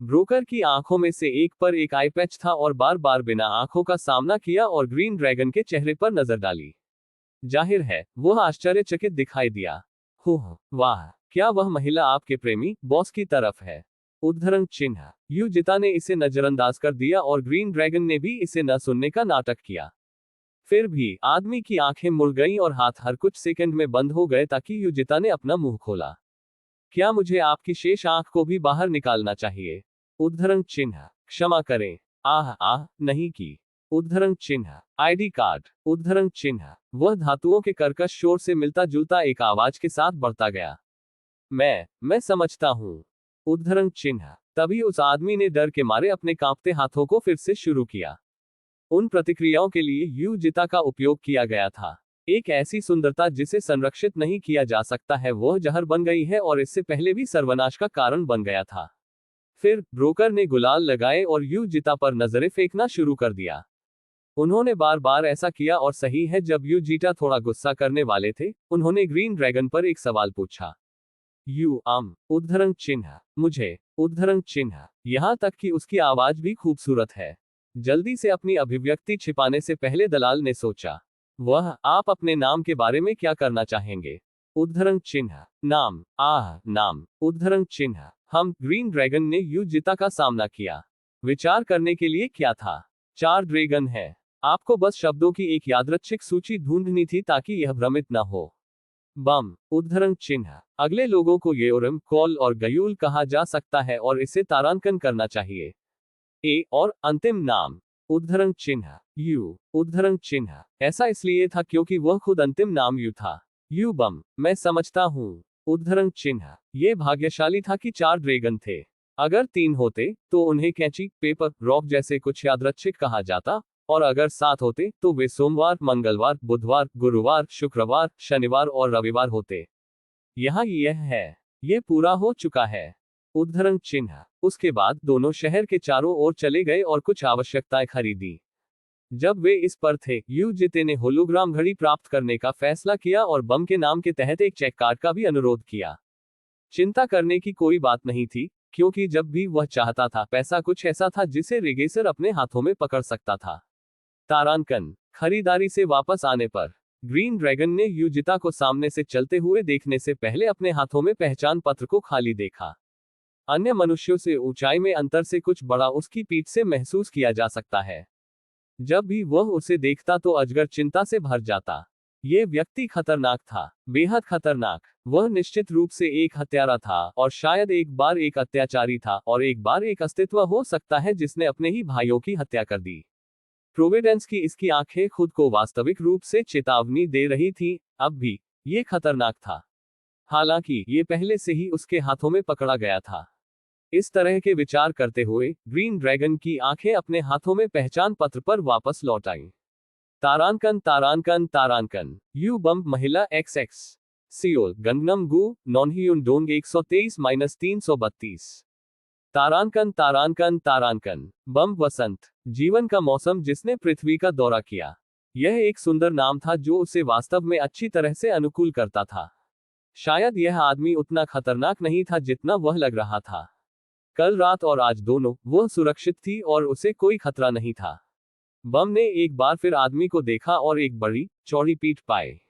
ब्रोकर की आंखों में से एक पर एक आई पैच था और बार बार बिना आंखों का सामना किया और ग्रीन ड्रैगन के चेहरे पर नजर डाली। जाहिर है वह आश्चर्यचकित दिखाई दिया। वाह, क्या वह महिला आपके प्रेमी बॉस की तरफ है? उद्धरण चिन्ह, युजिता ने इसे नजरअंदाज कर दिया और ग्रीन ड्रैगन ने भी इसे न सुनने का नाटक किया। फिर भी आदमी की आंखें मुड़ गईं और हाथ हर कुछ सेकंड में बंद हो गए ताकि युजिता ने अपना मुंह खोला। क्या मुझे आपकी शेष आंख को भी बाहर निकालना चाहिए? उद्धरण चिन्ह, क्षमा करें। नहीं की। उद्धरण चिन्ह, आईडी कार्ड। उद्धरण चिन्ह, वह धातुओं के कर्कश शोर से मिलता जुलता एक आवाज के साथ बढ़ता गया। मैं समझता हूं। उद्धरण चिन्ह, तभी उस आदमी ने डर के मारे अपने कांपते हाथों को फिर से शुरू किया। उन प्रतिक्रियाओं के लिए युजिता का उपयोग किया गया था। एक ऐसी सुंदरता जिसे संरक्षित नहीं किया जा सकता है, वह जहर बन गई है और इससे पहले भी सर्वनाश का कारण बन गया था। फिर ब्रोकर ने गुलाल लगाए और युजिता पर नजरें फेंकना शुरू कर दिया। उन्होंने बार बार ऐसा किया, और सही है, जब युजिता थोड़ा गुस्सा करने वाले थे, उन्होंने ग्रीन ड्रैगन पर एक सवाल पूछा। उद्धरण चिन्ह, मुझे। उद्धरण चिन्ह, यहां तक कि उसकी आवाज भी खूबसूरत है। जल्दी से अपनी अभिव्यक्ति छिपाने से पहले दलाल ने सोचा। आप अपने नाम के बारे में क्या करना चाहेंगे? उद्धरण चिन्ह, नाम। नाम। उद्धरण चिन्ह, हम। ग्रीन ड्रैगन ने युजिता का सामना किया। विचार करने के लिए क्या था? 4 ड्रैगन है। आपको बस शब्दों की एक यादृच्छिक सूची ढूंढनी थी ताकि यह भ्रमित न हो। बम। उद्धरण चिन्ह, अगले लोगों को येओरम, कॉल और गयूल कहा जा सकता है और इसे तारांकन करना चाहिए। और अंतिम नाम। उद्धरण चिन्ह, यू। उद्धरण चिन्ह, ऐसा इसलिए था क्योंकि वह खुद अंतिम नाम यू था। यू बम, मैं समझता हूँ। उद्धरण चिन्ह, ये भाग्यशाली था कि 4 ड्रैगन थे। अगर 3 होते तो उन्हें कैंची, पेपर, रॉक जैसे कुछ यादृच्छिक कहा जाता, और अगर 7 होते तो वे सोमवार, मंगलवार, बुधवार, गुरुवार, शुक्रवार, शनिवार और रविवार होते। यहाँ यह है। ये पूरा हो चुका है। उद्धरण चिन्ह, उसके बाद दोनों शहर के चारों ओर चले गए और कुछ आवश्यकताएं खरीदी। जब वे इस पर थे, युजिता ने होलोग्राम घड़ी प्राप्त करने का फैसला किया और बम के नाम के तहत एक चेक कार्ड का भी अनुरोध किया। चिंता करने की कोई बात नहीं थी, क्योंकि जब भी वह चाहता था, पैसा कुछ ऐसा था जिसे रेगेसर अपने हाथों में पकड़ सकता था। तारांकन, खरीदारी से वापस आने पर ग्रीन ड्रैगन ने युजिता को सामने से चलते हुए देखने से पहले अपने हाथों में पहचान पत्र को खाली देखा। अन्य मनुष्यों से ऊंचाई में अंतर से कुछ बड़ा उसकी पीठ से महसूस किया जा सकता है। जब भी वह उसे देखता तो अजगर चिंता से भर जाता। ये व्यक्ति खतरनाक था, बेहद खतरनाक। वह निश्चित रूप से एक हत्यारा था, और शायद एक बार एक अत्याचारी था, और एक बार एक अस्तित्व हो सकता है जिसने अपने ही भाइयों की हत्या कर दी। प्रोविडेंस की इसकी आंखें खुद को वास्तविक रूप से चेतावनी दे रही थी, अब भी ये खतरनाक था। हालांकि ये पहले से ही उसके हाथों में पकड़ा गया था। इस तरह के विचार करते हुए ग्रीन ड्रैगन की आंखें अपने हाथों में पहचान पत्र पर वापस लौट आईं। तारांकन तारांकन तारांकन यू बम्ब महिला XX सियोल गंगनम गु नॉनहियुन डोंग 123-332 तारांकन तारांकन तारांकन बम्ब वसंत जीवन का मौसम जिसने पृथ्वी का दौरा किया। यह एक सुंदर नाम था जो उसे वास्तव में अच्छी तरह से अनुकूल करता था। शायद यह आदमी उतना खतरनाक नहीं था जितना वह लग रहा था। कल रात और आज दोनों वह सुरक्षित थी और उसे कोई खतरा नहीं था। बम ने एक बार फिर आदमी को देखा और एक बड़ी चौड़ी पीठ पाए।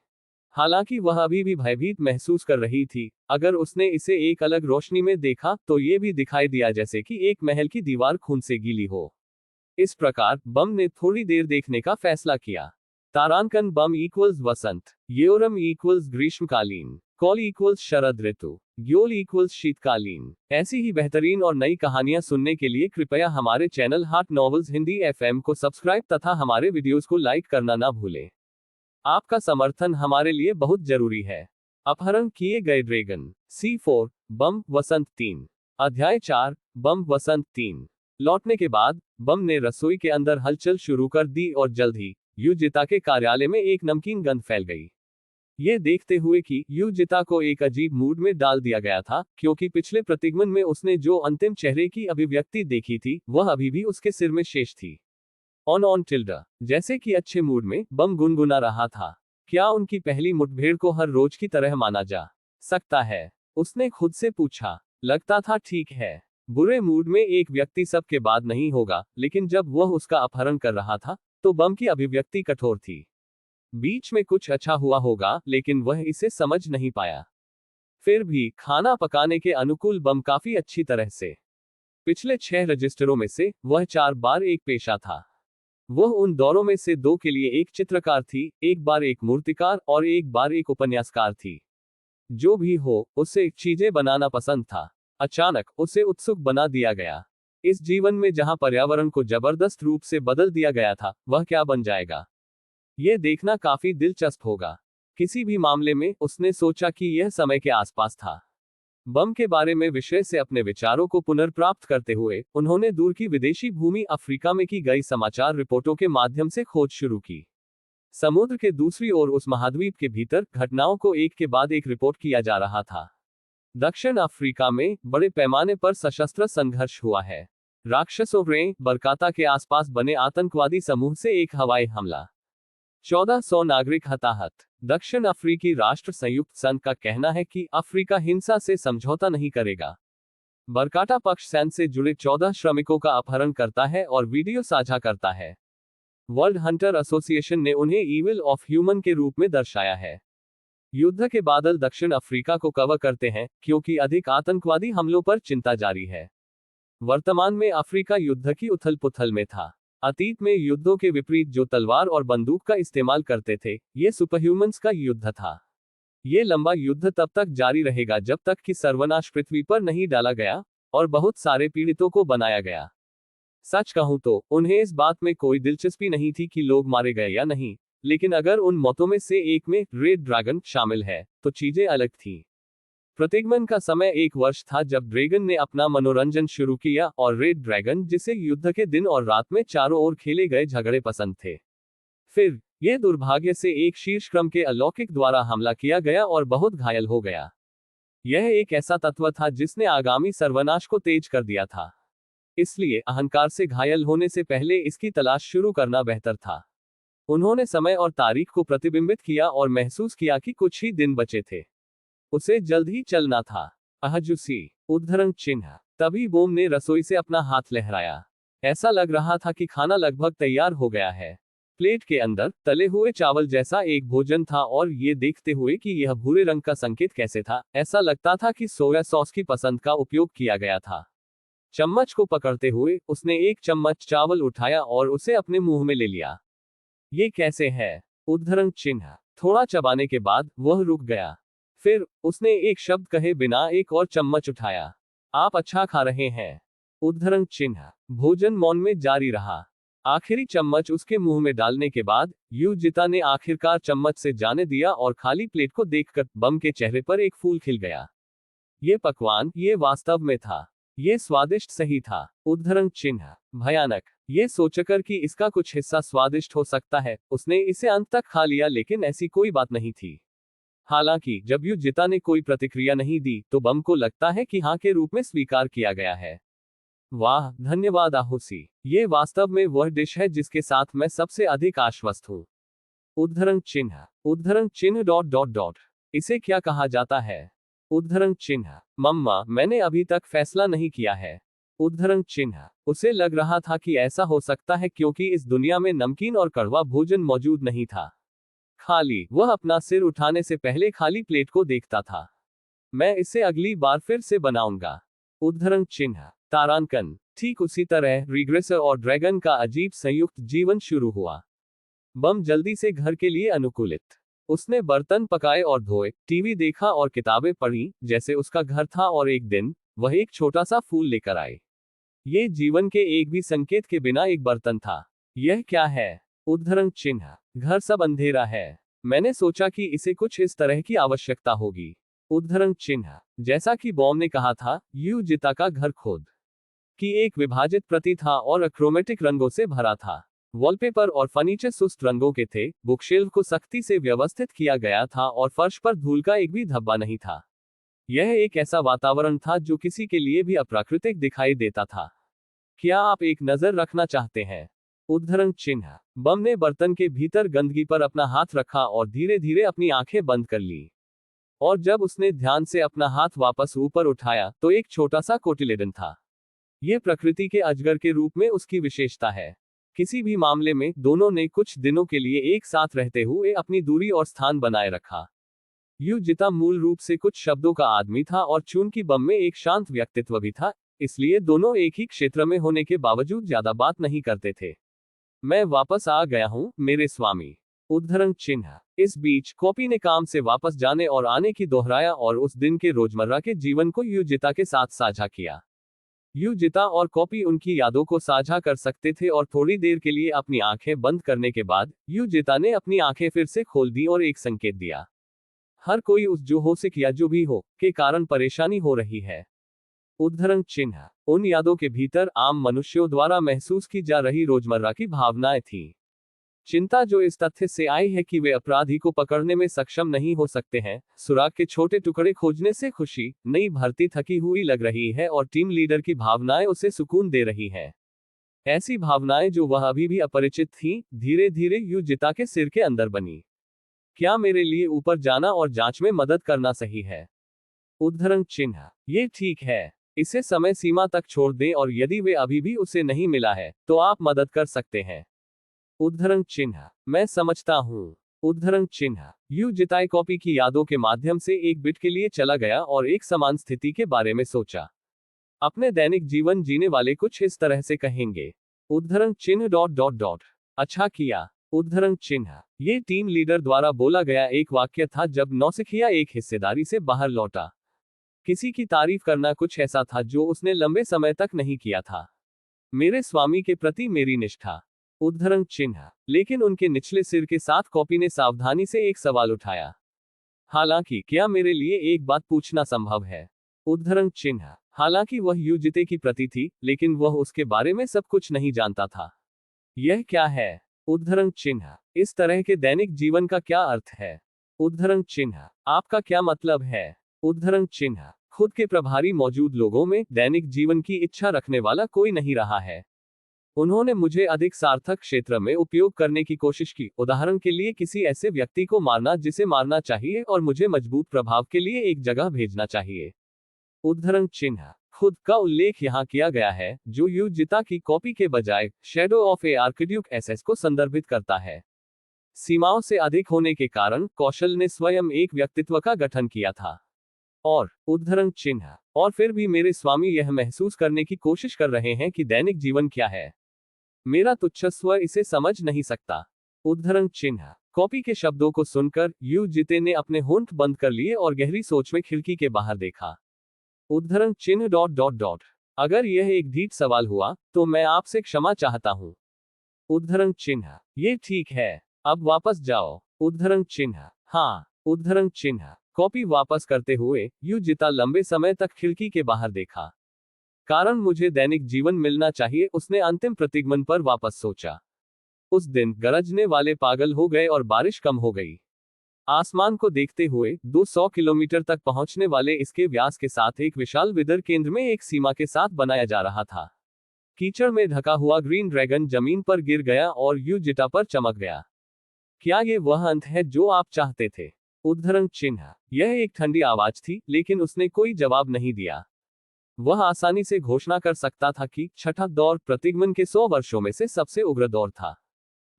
हालांकि वह अभी भी भयभीत महसूस कर रही थी। अगर उसने इसे एक अलग रोशनी में देखा तो ये भी दिखाई दिया जैसे कि एक महल की दीवार खून से गीली हो। इस प्रकार बम ने थोड़ी देर देखने का फैसला किया। तारांकन बम इक्वल्स वसंत, येओरम इक्वल्स ग्रीष्मकालीन, कॉल इक्वल्स शरद ऋतु, ग्योल इक्वल्स शीतकालीन। ऐसी ही बेहतरीन और नई कहानियां सुनने के लिए कृपया हमारे चैनल हाट नॉवेल्स हिंदी FM को सब्सक्राइब तथा हमारे वीडियोस को लाइक करना ना भूलें। आपका समर्थन हमारे लिए बहुत जरूरी है। अपहरण किए गए ड्रैगन C4 बम वसंत 3 अध्याय 4 बम वसंत 3। लौटने के बाद बम ने रसोई के अंदर हलचल शुरू कर दी और जल्द ही युजिता के कार्यालय में एक नमकीन गंध फैल गई। ये देखते हुए कि युजिता को एक अजीब मूड में डाल दिया गया था, क्योंकि पिछले प्रतिगमन में उसने जो अंतिम चेहरे की अभिव्यक्ति देखी थी वह अभी भी उसके सिर में शेष थी। ऑन टिल्डा जैसे कि अच्छे मूड में बम गुनगुना रहा था। क्या उनकी पहली मुठभेड़ को हर रोज की तरह माना जा सकता है? उसने खुद से पूछा। लगता था ठीक है, बुरे मूड में एक व्यक्ति सबके बाद नहीं होगा, लेकिन जब वह उसका अपहरण कर रहा था तो बम की अभिव्यक्ति कठोर थी। बीच में कुछ अच्छा हुआ होगा, लेकिन वह इसे समझ नहीं पाया। फिर भी खाना पकाने के अनुकूल बम काफी अच्छी तरह से। पिछले 6 रजिस्टरों में से वह 4 बार एक पेशा था। वह उन दौरों में से 2 के लिए एक चित्रकार थी, एक बार एक मूर्तिकार और एक बार एक उपन्यासकार थी। जो भी हो, उसे चीजें बनाना पसंद था। अचानक उसे उत्सुक बना दिया गया। इस जीवन में जहां पर्यावरण को जबरदस्त रूप से बदल दिया गया था, वह क्या बन जाएगा, यह देखना काफी दिलचस्प होगा। किसी भी मामले में उसने सोचा कि यह समय के आसपास था। बम के बारे में विषय से अपने विचारों को पुनर्प्राप्त करते हुए उन्होंने दूर की विदेशी भूमि अफ्रीका में की गई समाचार रिपोर्टों के माध्यम से खोज शुरू की। समुद्र के दूसरी ओर उस महाद्वीप के भीतर घटनाओं को एक के बाद एक रिपोर्ट किया जा रहा था। दक्षिण अफ्रीका में बड़े पैमाने पर सशस्त्र संघर्ष हुआ है। राक्षसों रे बरकाता के आसपास बने आतंकवादी समूह से एक हवाई हमला, 1400 नागरिक हताहत। दक्षिण अफ्रीकी राष्ट्र संयुक्त संघ का कहना है कि अफ्रीका हिंसा से समझौता नहीं करेगा। बरकाटा पक्ष सैन्य से जुड़े 14 श्रमिकों का अपहरण करता है और वीडियो साझा करता है। वर्ल्ड हंटर एसोसिएशन ने उन्हें ईविल ऑफ ह्यूमन के रूप में दर्शाया है। युद्ध के बादल दक्षिण अफ्रीका को कवर करते हैं, क्योंकि अधिक आतंकवादी हमलों पर चिंता जारी है। वर्तमान में अफ्रीका युद्ध की उथल पुथल में था। अतीत में युद्धों के विपरीत जो तलवार और बंदूक का इस्तेमाल करते थे, ये सुपरह्यूमन्स का युद्ध था। ये लंबा युद्ध तब तक जारी रहेगा जब तक कि सर्वनाश पृथ्वी पर नहीं डाला गया और बहुत सारे पीड़ितों को बनाया गया। सच कहूं तो उन्हें इस बात में कोई दिलचस्पी नहीं थी कि लोग मारे गए या नहीं, लेकिन अगर उन मौतों में से एक में रेड ड्रैगन शामिल है तो चीजें अलग थीं। प्रतिगमन का समय 1 वर्ष था जब ड्रैगन ने अपना मनोरंजन शुरू किया, और रेड ड्रैगन जिसे युद्ध के दिन और रात में चारों ओर खेले गए झगड़े पसंद थे। फिर यह दुर्भाग्य से एक शीर्ष क्रम के अलौकिक द्वारा हमला किया गया और बहुत घायल हो गया। यह एक ऐसा तत्व था जिसने आगामी सर्वनाश को तेज कर दिया था। इसलिए अहंकार से घायल होने से पहले इसकी तलाश शुरू करना बेहतर था। उन्होंने समय और तारीख को प्रतिबिंबित किया और महसूस किया कि कुछ ही दिन बचे थे। उसे जल्द ही चलना था। अहजुसी उद्धरण चिन्ह। तभी बोम ने रसोई से अपना हाथ लहराया। ऐसा लग रहा था कि खाना लगभग तैयार हो गया है। प्लेट के अंदर तले हुए चावल जैसा एक भोजन था, और ये देखते हुए कि यह भूरे रंग का संकेत कैसे था, ऐसा लगता था कि सोया सॉस की पसंद का उपयोग किया गया था। चम्मच को पकड़ते हुए उसने एक चम्मच चावल उठाया और उसे अपने मुंह में ले लिया। ये कैसे है? उद्धरण चिन्ह। थोड़ा चबाने के बाद वह रुक गया। फिर उसने एक शब्द कहे बिना एक और चम्मच उठाया। आप अच्छा खा रहे हैं। उद्धरण चिन्ह। भोजन मौन में जारी रहा। आखिरी चम्मच उसके मुंह में डालने के बाद युजिता ने आखिरकार चम्मच से जाने दिया और खाली प्लेट को देखकर बम के चेहरे पर एक फूल खिल गया। ये पकवान, ये वास्तव में था। ये स्वादिष्ट सही था। उद्धरण चिन्ह। भयानक। ये सोचकर कि इसका कुछ हिस्सा स्वादिष्ट हो सकता है, उसने इसे अंत तक खा लिया, लेकिन ऐसी कोई बात नहीं थी। हालांकि जब युजिता ने कोई प्रतिक्रिया नहीं दी तो बम को लगता है कि हाँ के रूप में स्वीकार किया गया है। वाह, धन्यवाद आहुसी। ये वास्तव में वह डिश है जिसके साथ मैं सबसे अधिक आश्वस्त हूँ। उद्धरण चिन्ह। उद्धरण चिन्ह डॉट डॉट डॉट। इसे क्या कहा जाता है? उद्धरण चिन्ह। मम्मा, मैंने अभी तक फैसला नहीं किया है। उद्धरण चिन्ह। उसे लग रहा था कि ऐसा हो सकता है क्योंकि इस दुनिया में नमकीन और कड़वा भोजन मौजूद नहीं था। खाली वह अपना सिर उठाने से पहले खाली प्लेट को देखता था। मैं इसे अगली बार फिर से बनाऊंगा। उद्धरण चिन्ह। तारांकन। ठीक उसी तरह रिग्रेसर और ड्रैगन का अजीब संयुक्त जीवन शुरू हुआ। बम जल्दी से घर के लिए अनुकूलित। उसने बर्तन पकाए और धोए, टीवी देखा और किताबें पढ़ी जैसे उसका घर था, और एक दिन वह एक छोटा सा फूल लेकर आए। ये जीवन के एक भी संकेत के बिना एक बर्तन था। यह क्या है? उद्धरण चिन्ह। घर सब अंधेरा है। मैंने सोचा कि इसे कुछ इस तरह की आवश्यकता होगी। उद्धरण चिन्ह। जैसा कि बॉम ने कहा था, युजिता का घर खुद की एक विभाजित प्रति था और अक्रोमेटिक रंगों से भरा था। वॉलपेपर और फर्नीचर सुस्त रंगों के थे, बुकशेल्फ को सख्ती से व्यवस्थित किया गया था और फर्श पर धूल का एक भी धब्बा नहीं था। यह एक ऐसा वातावरण था जो किसी के लिए भी अप्राकृतिक दिखाई देता था। क्या आप एक नजर रखना चाहते हैं? उद्धरण चिन्ह। बम ने बर्तन के भीतर गंदगी पर अपना हाथ रखा और धीरे धीरे अपनी आंखें बंद कर ली। और जब उसने ध्यान से अपना हाथ वापस ऊपर उठाया तो एक छोटा सा कोटिलेडन था। यह प्रकृति के अजगर के रूप में उसकी विशेषता है। किसी भी मामले में दोनों ने कुछ दिनों के लिए एक साथ रहते हुए अपनी दूरी और स्थान बनाए रखा। युजिता मूल रूप से कुछ शब्दों का आदमी था और चूंकि बम में एक शांत व्यक्तित्व भी था, इसलिए दोनों एक ही क्षेत्र में होने के बावजूद ज्यादा बात नहीं करते थे। मैं वापस आ गया हूं, मेरे स्वामी। उद्धरण चिन्ह। इस बीच कॉपी ने काम से वापस जाने और आने की दोहराया और उस दिन के रोजमर्रा के जीवन को युजिता के साथ साझा किया। युजिता और कॉपी उनकी यादों को साझा कर सकते थे और थोड़ी देर के लिए अपनी आंखें बंद करने के बाद युजिता ने अपनी आंखें फिर से खोल दी और एक संकेत दिया। हर कोई उस जो हो से या जो भी हो के कारण परेशानी हो रही है। उद्धरण चिन्ह। उन यादों के भीतर आम मनुष्यों द्वारा महसूस की जा रही रोजमर्रा की भावनाएं थी। चिंता जो इस तथ्य से आई है कि वे अपराधी को पकड़ने में सक्षम नहीं हो सकते हैं, सुराग के छोटे टुकड़े खोजने से खुशी, नई भर्ती थकी हुई लग रही है और टीम लीडर की भावनाएं उसे सुकून दे रही हैं। ऐसी भावनाएं जो वह अभी भी अपरिचित थीं, धीरे धीरे युजिता के सिर के अंदर बनी। क्या मेरे लिए ऊपर जाना और जांच में मदद करना सही है? उद्धरण चिन्ह। ये ठीक है। इसे समय सीमा तक छोड़ दें और यदि वे अभी भी उसे नहीं मिला है तो आप मदद कर सकते हैं। उद्धरण चिन्ह। मैं समझता हूँ। उद्धरण चिन्ह। युजिता कॉपी की यादों के माध्यम से एक बिट के लिए चला गया और एक समान स्थिति के बारे में सोचा। अपने दैनिक जीवन जीने वाले कुछ इस तरह से कहेंगे। उद्धरण चिन्ह डॉट डॉट डॉट। अच्छा किया। उद्धरण चिन्ह। ये टीम लीडर द्वारा बोला गया एक वाक्य था जब नौसिखिया एक हिस्सेदारी से बाहर लौटा। किसी की तारीफ करना कुछ ऐसा था जो उसने लंबे समय तक नहीं किया था। मेरे स्वामी के प्रति मेरी निष्ठा। उद्धरण चिन्ह। लेकिन उनके निचले सिर के साथ कॉपी ने सावधानी से एक सवाल उठाया। हालांकि क्या मेरे लिए एक बात पूछना संभव है? उद्धरण चिन्ह। हालांकि वह युजिता की प्रति थी, लेकिन वह उसके बारे में सब कुछ नहीं जानता था। यह क्या है? उद्धरण चिन्ह। इस तरह के दैनिक जीवन का क्या अर्थ है? उद्धरण चिन्ह। आपका क्या मतलब है? उद्धरण चिन्ह। खुद के प्रभारी मौजूद लोगों में दैनिक जीवन की इच्छा रखने वाला कोई नहीं रहा है। उन्होंने मुझे अधिक सार्थक क्षेत्र में उपयोग करने की कोशिश की, उदाहरण के लिए किसी ऐसे व्यक्ति को मारना जिसे मारना चाहिए और मुझे मजबूत प्रभाव के लिए एक जगह भेजना चाहिए। उद्धरण चिन्ह। खुद का उल्लेख यहाँ किया गया है, जो युजिता की कॉपी के बजाय shadow of A archduke SS को संदर्भित करता है। सीमाओं से अधिक होने के कारण कौशल ने स्वयं एक व्यक्तित्व का गठन किया था। और उद्धरण चिन्ह और फिर भी मेरे स्वामी यह महसूस करने की कोशिश कर रहे हैं कि दैनिक जीवन क्या है। मेरा तुच्छ स्व इसे समझ नहीं सकता। उद्धरण चिन्ह। कॉपी के शब्दों को सुनकर यू जिते ने अपने होंठ बंद कर लिए और गहरी सोच में खिड़की के बाहर देखा। उद्धरण चिन्ह डॉट डॉट डॉट। अगर यह एक ढीठ सवाल हुआ तो मैं आपसे क्षमा चाहता हूं। उद्धरण चिन्ह। ये ठीक है, अब वापस जाओ। उद्धरण चिन्ह। हाँ। उद्धरण चिन्ह। कॉपी वापस करते हुए यू जिता लंबे समय तक खिड़की के बाहर देखा। कारण मुझे दैनिक जीवन मिलना चाहिए, उसने अंतिम प्रतिगमन पर वापस सोचा। उस दिन गरजने वाले पागल हो गए और बारिश कम हो गई। आसमान को देखते हुए 200 किलोमीटर तक पहुंचने वाले इसके व्यास के साथ एक विशाल विदर केंद्र में एक सीमा के साथ बनाया जा रहा था। कीचड़ में ढका हुआ ग्रीन ड्रैगन जमीन पर गिर गया और यू जिटा पर चमक गया। क्या ये वह अंत है जो आप चाहते थे? उद्धरण चिन्ह। यह एक ठंडी आवाज थी, लेकिन उसने कोई जवाब नहीं दिया। वह आसानी से घोषणा कर सकता था कि छठा दौर प्रतिगमन के 100 वर्षों में से सबसे उग्र दौर था।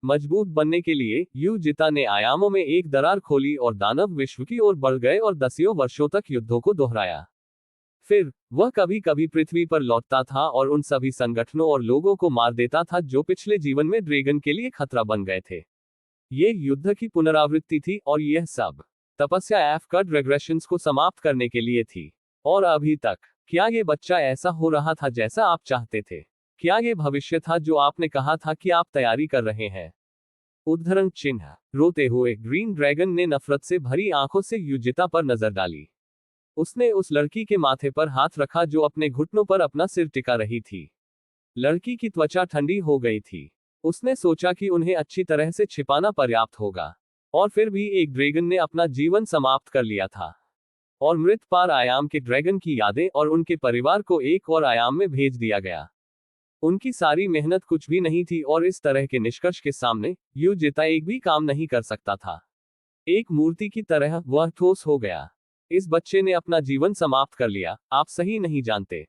मजबूत बनने के लिए यू जिता ने आयामों में एक दरार खोली और दानव विश्व की ओर बढ़ गए और दसियों वर्षों तक युद्धों को दोहराया। फिर वह कभी कभी पृथ्वी पर लौटता था और उन सभी संगठनों और लोगों को मार देता था जो पिछले जीवन में ड्रैगन के लिए खतरा बन गए थे। ये युद्ध की पुनरावृत्ति थी और यह सब तपस्या एफकड रेग्रेशंस को समाप्त करने के लिए थी। और अभी तक क्या ये बच्चा ऐसा हो रहा था जैसा आप चाहते थे? क्या ये भविष्य था जो आपने कहा था कि आप तैयारी कर रहे हैं? उद्धरण चिन्ह। रोते हुए ग्रीन ड्रैगन ने नफरत से भरी आंखों से युजिता पर नजर डाली। उसने उस लड़की के माथे पर हाथ रखा जो अपने घुटनों पर अपना सिर टिका रही थी। लड़की की त्वचा ठंडी हो गई थी। उसने सोचा कि उन्हें अच्छी तरह से छिपाना पर्याप्त होगा। और फिर भी एक ड्रैगन ने अपना जीवन समाप्त कर लिया था। और मृत पार आयाम के ड्रैगन की यादें और उनके परिवार को एक और आयाम में भेज दिया गया। उनकी सारी मेहनत कुछ भी नहीं थी और इस तरह के निष्कर्ष के सामने यू जिता एक भी काम नहीं कर सकता था। एक मूर्ति की तरह वह ठोस हो गया। इस बच्चे ने अपना जीवन समाप्त कर लिया, आप सही नहीं जानते।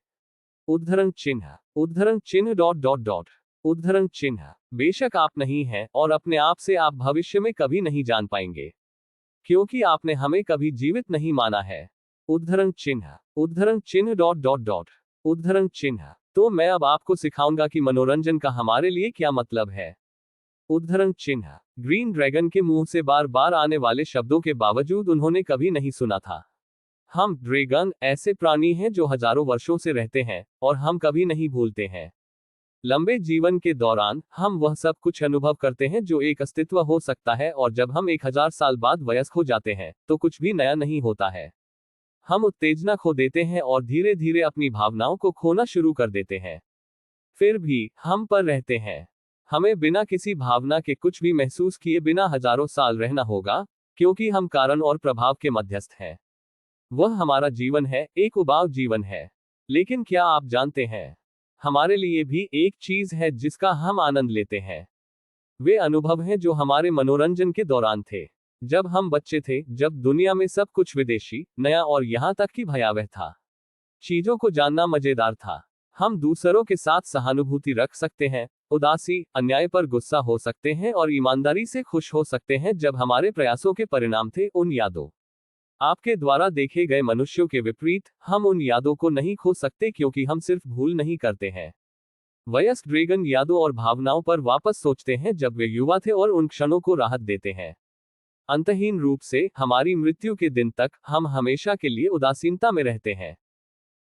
उद्धरण चिन्ह। उद्धरण चिन्ह डॉट डॉट डॉट। उद्धरण चिन्ह। बेशक आप नहीं हैं और अपने आप से आप भविष्य में कभी नहीं जान पाएंगे, क्योंकि आपने हमें कभी जीवित नहीं माना है। उद्धरण चिन्ह। उद्धरण चिन्ह डॉट डॉट डॉट। उद्धरण चिन्ह। तो मैं अब आपको सिखाऊंगा कि मनोरंजन का हमारे लिए क्या मतलब है। उद्धरण चिन्ह। ग्रीन ड्रैगन के मुंह से बार बार आने वाले शब्दों के बावजूद उन्होंने कभी नहीं सुना था। हम ड्रैगन ऐसे प्राणी हैं जो हजारों वर्षों से रहते हैं और हम कभी नहीं भूलते हैं। लंबे जीवन के दौरान हम वह सब कुछ अनुभव करते हैं जो एक अस्तित्व हो सकता है, और जब हम 1000 साल बाद वयस्क हो जाते हैं तो कुछ भी नया नहीं होता है। हम उत्तेजना खो देते हैं और धीरे धीरे अपनी भावनाओं को खोना शुरू कर देते हैं। फिर भी हम पर रहते हैं। हमें बिना किसी भावना के कुछ भी महसूस किए बिना हजारों साल रहना होगा, क्योंकि हम कारण और प्रभाव के मध्यस्थ हैं। वह हमारा जीवन है, एक उबाऊ जीवन है। लेकिन क्या आप जानते हैं, हमारे लिए भी एक चीज है जिसका हम आनंद लेते हैं। वे अनुभव हैं जो हमारे मनोरंजन के दौरान थे। जब हम बच्चे थे, जब दुनिया में सब कुछ विदेशी, नया और यहां तक कि भयावह था। चीजों को जानना मजेदार था। हम दूसरों के साथ सहानुभूति रख सकते हैं, उदासी, अन्याय पर गुस्सा हो सकते हैं और ईमानदारी से खुश हो सकते हैं जब हमारे प्रयासों के परिणाम थे उन यादों, आपके द्वारा देखे गए मनुष्यों के विपरीत। हम उन यादों को नहीं खो सकते क्योंकि हम सिर्फ भूल नहीं करते हैं। वयस्क ड्रैगन यादों और भावनाओं पर वापस सोचते हैं जब वे युवा थे और उन क्षणों को राहत देते हैं। अंतहीन रूप से हमारी मृत्यु के दिन तक हम हमेशा के लिए उदासीनता में रहते हैं।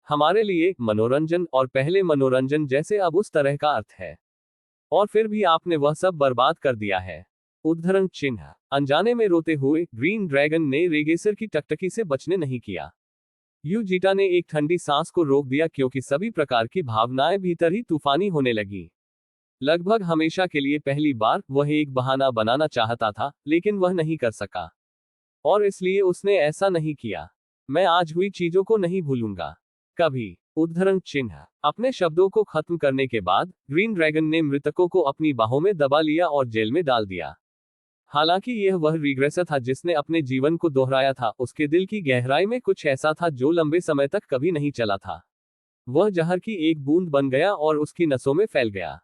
हमारे लिए मनोरंजन और पहले मनोरंजन जैसे अब उस तरह का अर्थ है। और फिर भी आपने वह सब बर्बाद कर दिया है। उद्धरण चिन्ह। अनजाने में रोते हुए ग्रीन ड्रैगन ने रेगेसर की टकटकी से बचने नहीं किया। यूजिटा ने एक ठंडी सांस को रोक दिया क्योंकि सभी प्रकार की भावनाएं भीतर ही तूफानी होने लगी। लगभग हमेशा के लिए पहली बार वह एक बहाना बनाना चाहता था, लेकिन वह नहीं कर सका। और इसलिए उसने ऐसा नहीं किया। मैं आज हुई चीजों को नहीं भूलूंगा, कभी। उद्धरण चिन्ह। अपने शब्दों को खत्म करने के बाद ग्रीन ड्रैगन ने मृतकों को अपनी बाहों में दबा लिया और जेल में डाल दिया। हालांकि यह वह रिग्रेसर था जिसने अपने जीवन को दोहराया था, उसके दिल की गहराई में कुछ ऐसा था जो लंबे समय तक कभी नहीं चला था। वह जहर की एक बूंद बन गया और उसकी नसों में फैल गया।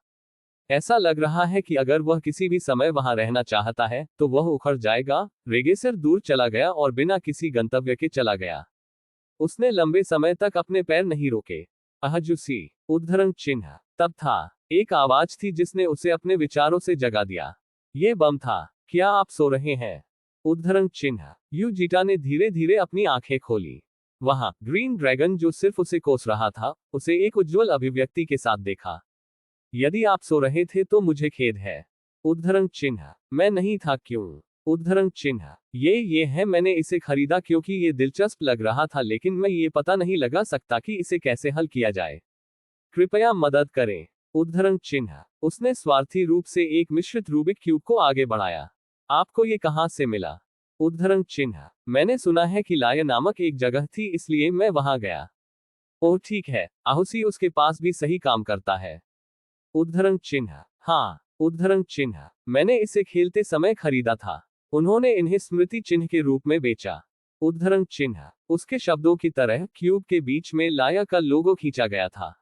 ऐसा लग रहा है कि अगर वह किसी भी समय वहां रहना चाहता है तो वह उखड़ जाएगा। रेगेसर दूर चला गया और बिना किसी गंतव्य के चला गया। उसने लंबे समय तक अपने पैर नहीं रोके। अहजुसी, उद्धरण चिन्ह। तब था, एक आवाज थी जिसने उसे अपने विचारों से जगा दिया। ये बम था। क्या आप सो रहे हैं? उद्धरण चिन्ह। यूजिटा ने धीरे धीरे अपनी आंखें खोली। वहां ग्रीन ड्रैगन, जो सिर्फ उसे कोस रहा था, उसे एक उज्जवल अभिव्यक्ति के साथ देखा। यदि आप सो रहे थे तो मुझे खेद है। उद्धरण चिन्ह। मैं नहीं था। क्यों? उद्धरण चिन्ह। ये है, मैंने इसे खरीदा क्योंकि ये दिलचस्प लग रहा था, लेकिन मैं ये पता नहीं लगा सकता कि इसे कैसे हल किया जाए। कृपया मदद करें। उद्धरण चिन्ह। उसने स्वार्थी रूप से एक मिश्रित रूबिक क्यूब को आगे बढ़ाया। आपको ये कहां से मिला? उद्धरण चिन्ह। मैंने सुना है कि लाया नामक एक जगह थी, इसलिए मैं वहां गया। ओह ठीक है, आहुसी उसके पास भी सही काम करता है। उद्धरण चिन्ह। हाँ। उद्धरण चिन्ह। मैंने इसे खेलते समय खरीदा था। उन्होंने इन्हें स्मृति चिन्ह के रूप में बेचा। उद्धरण चिन्ह। उसके शब्दों की तरह क्यूब के बीच में लाया का लोगो खींचा गया था।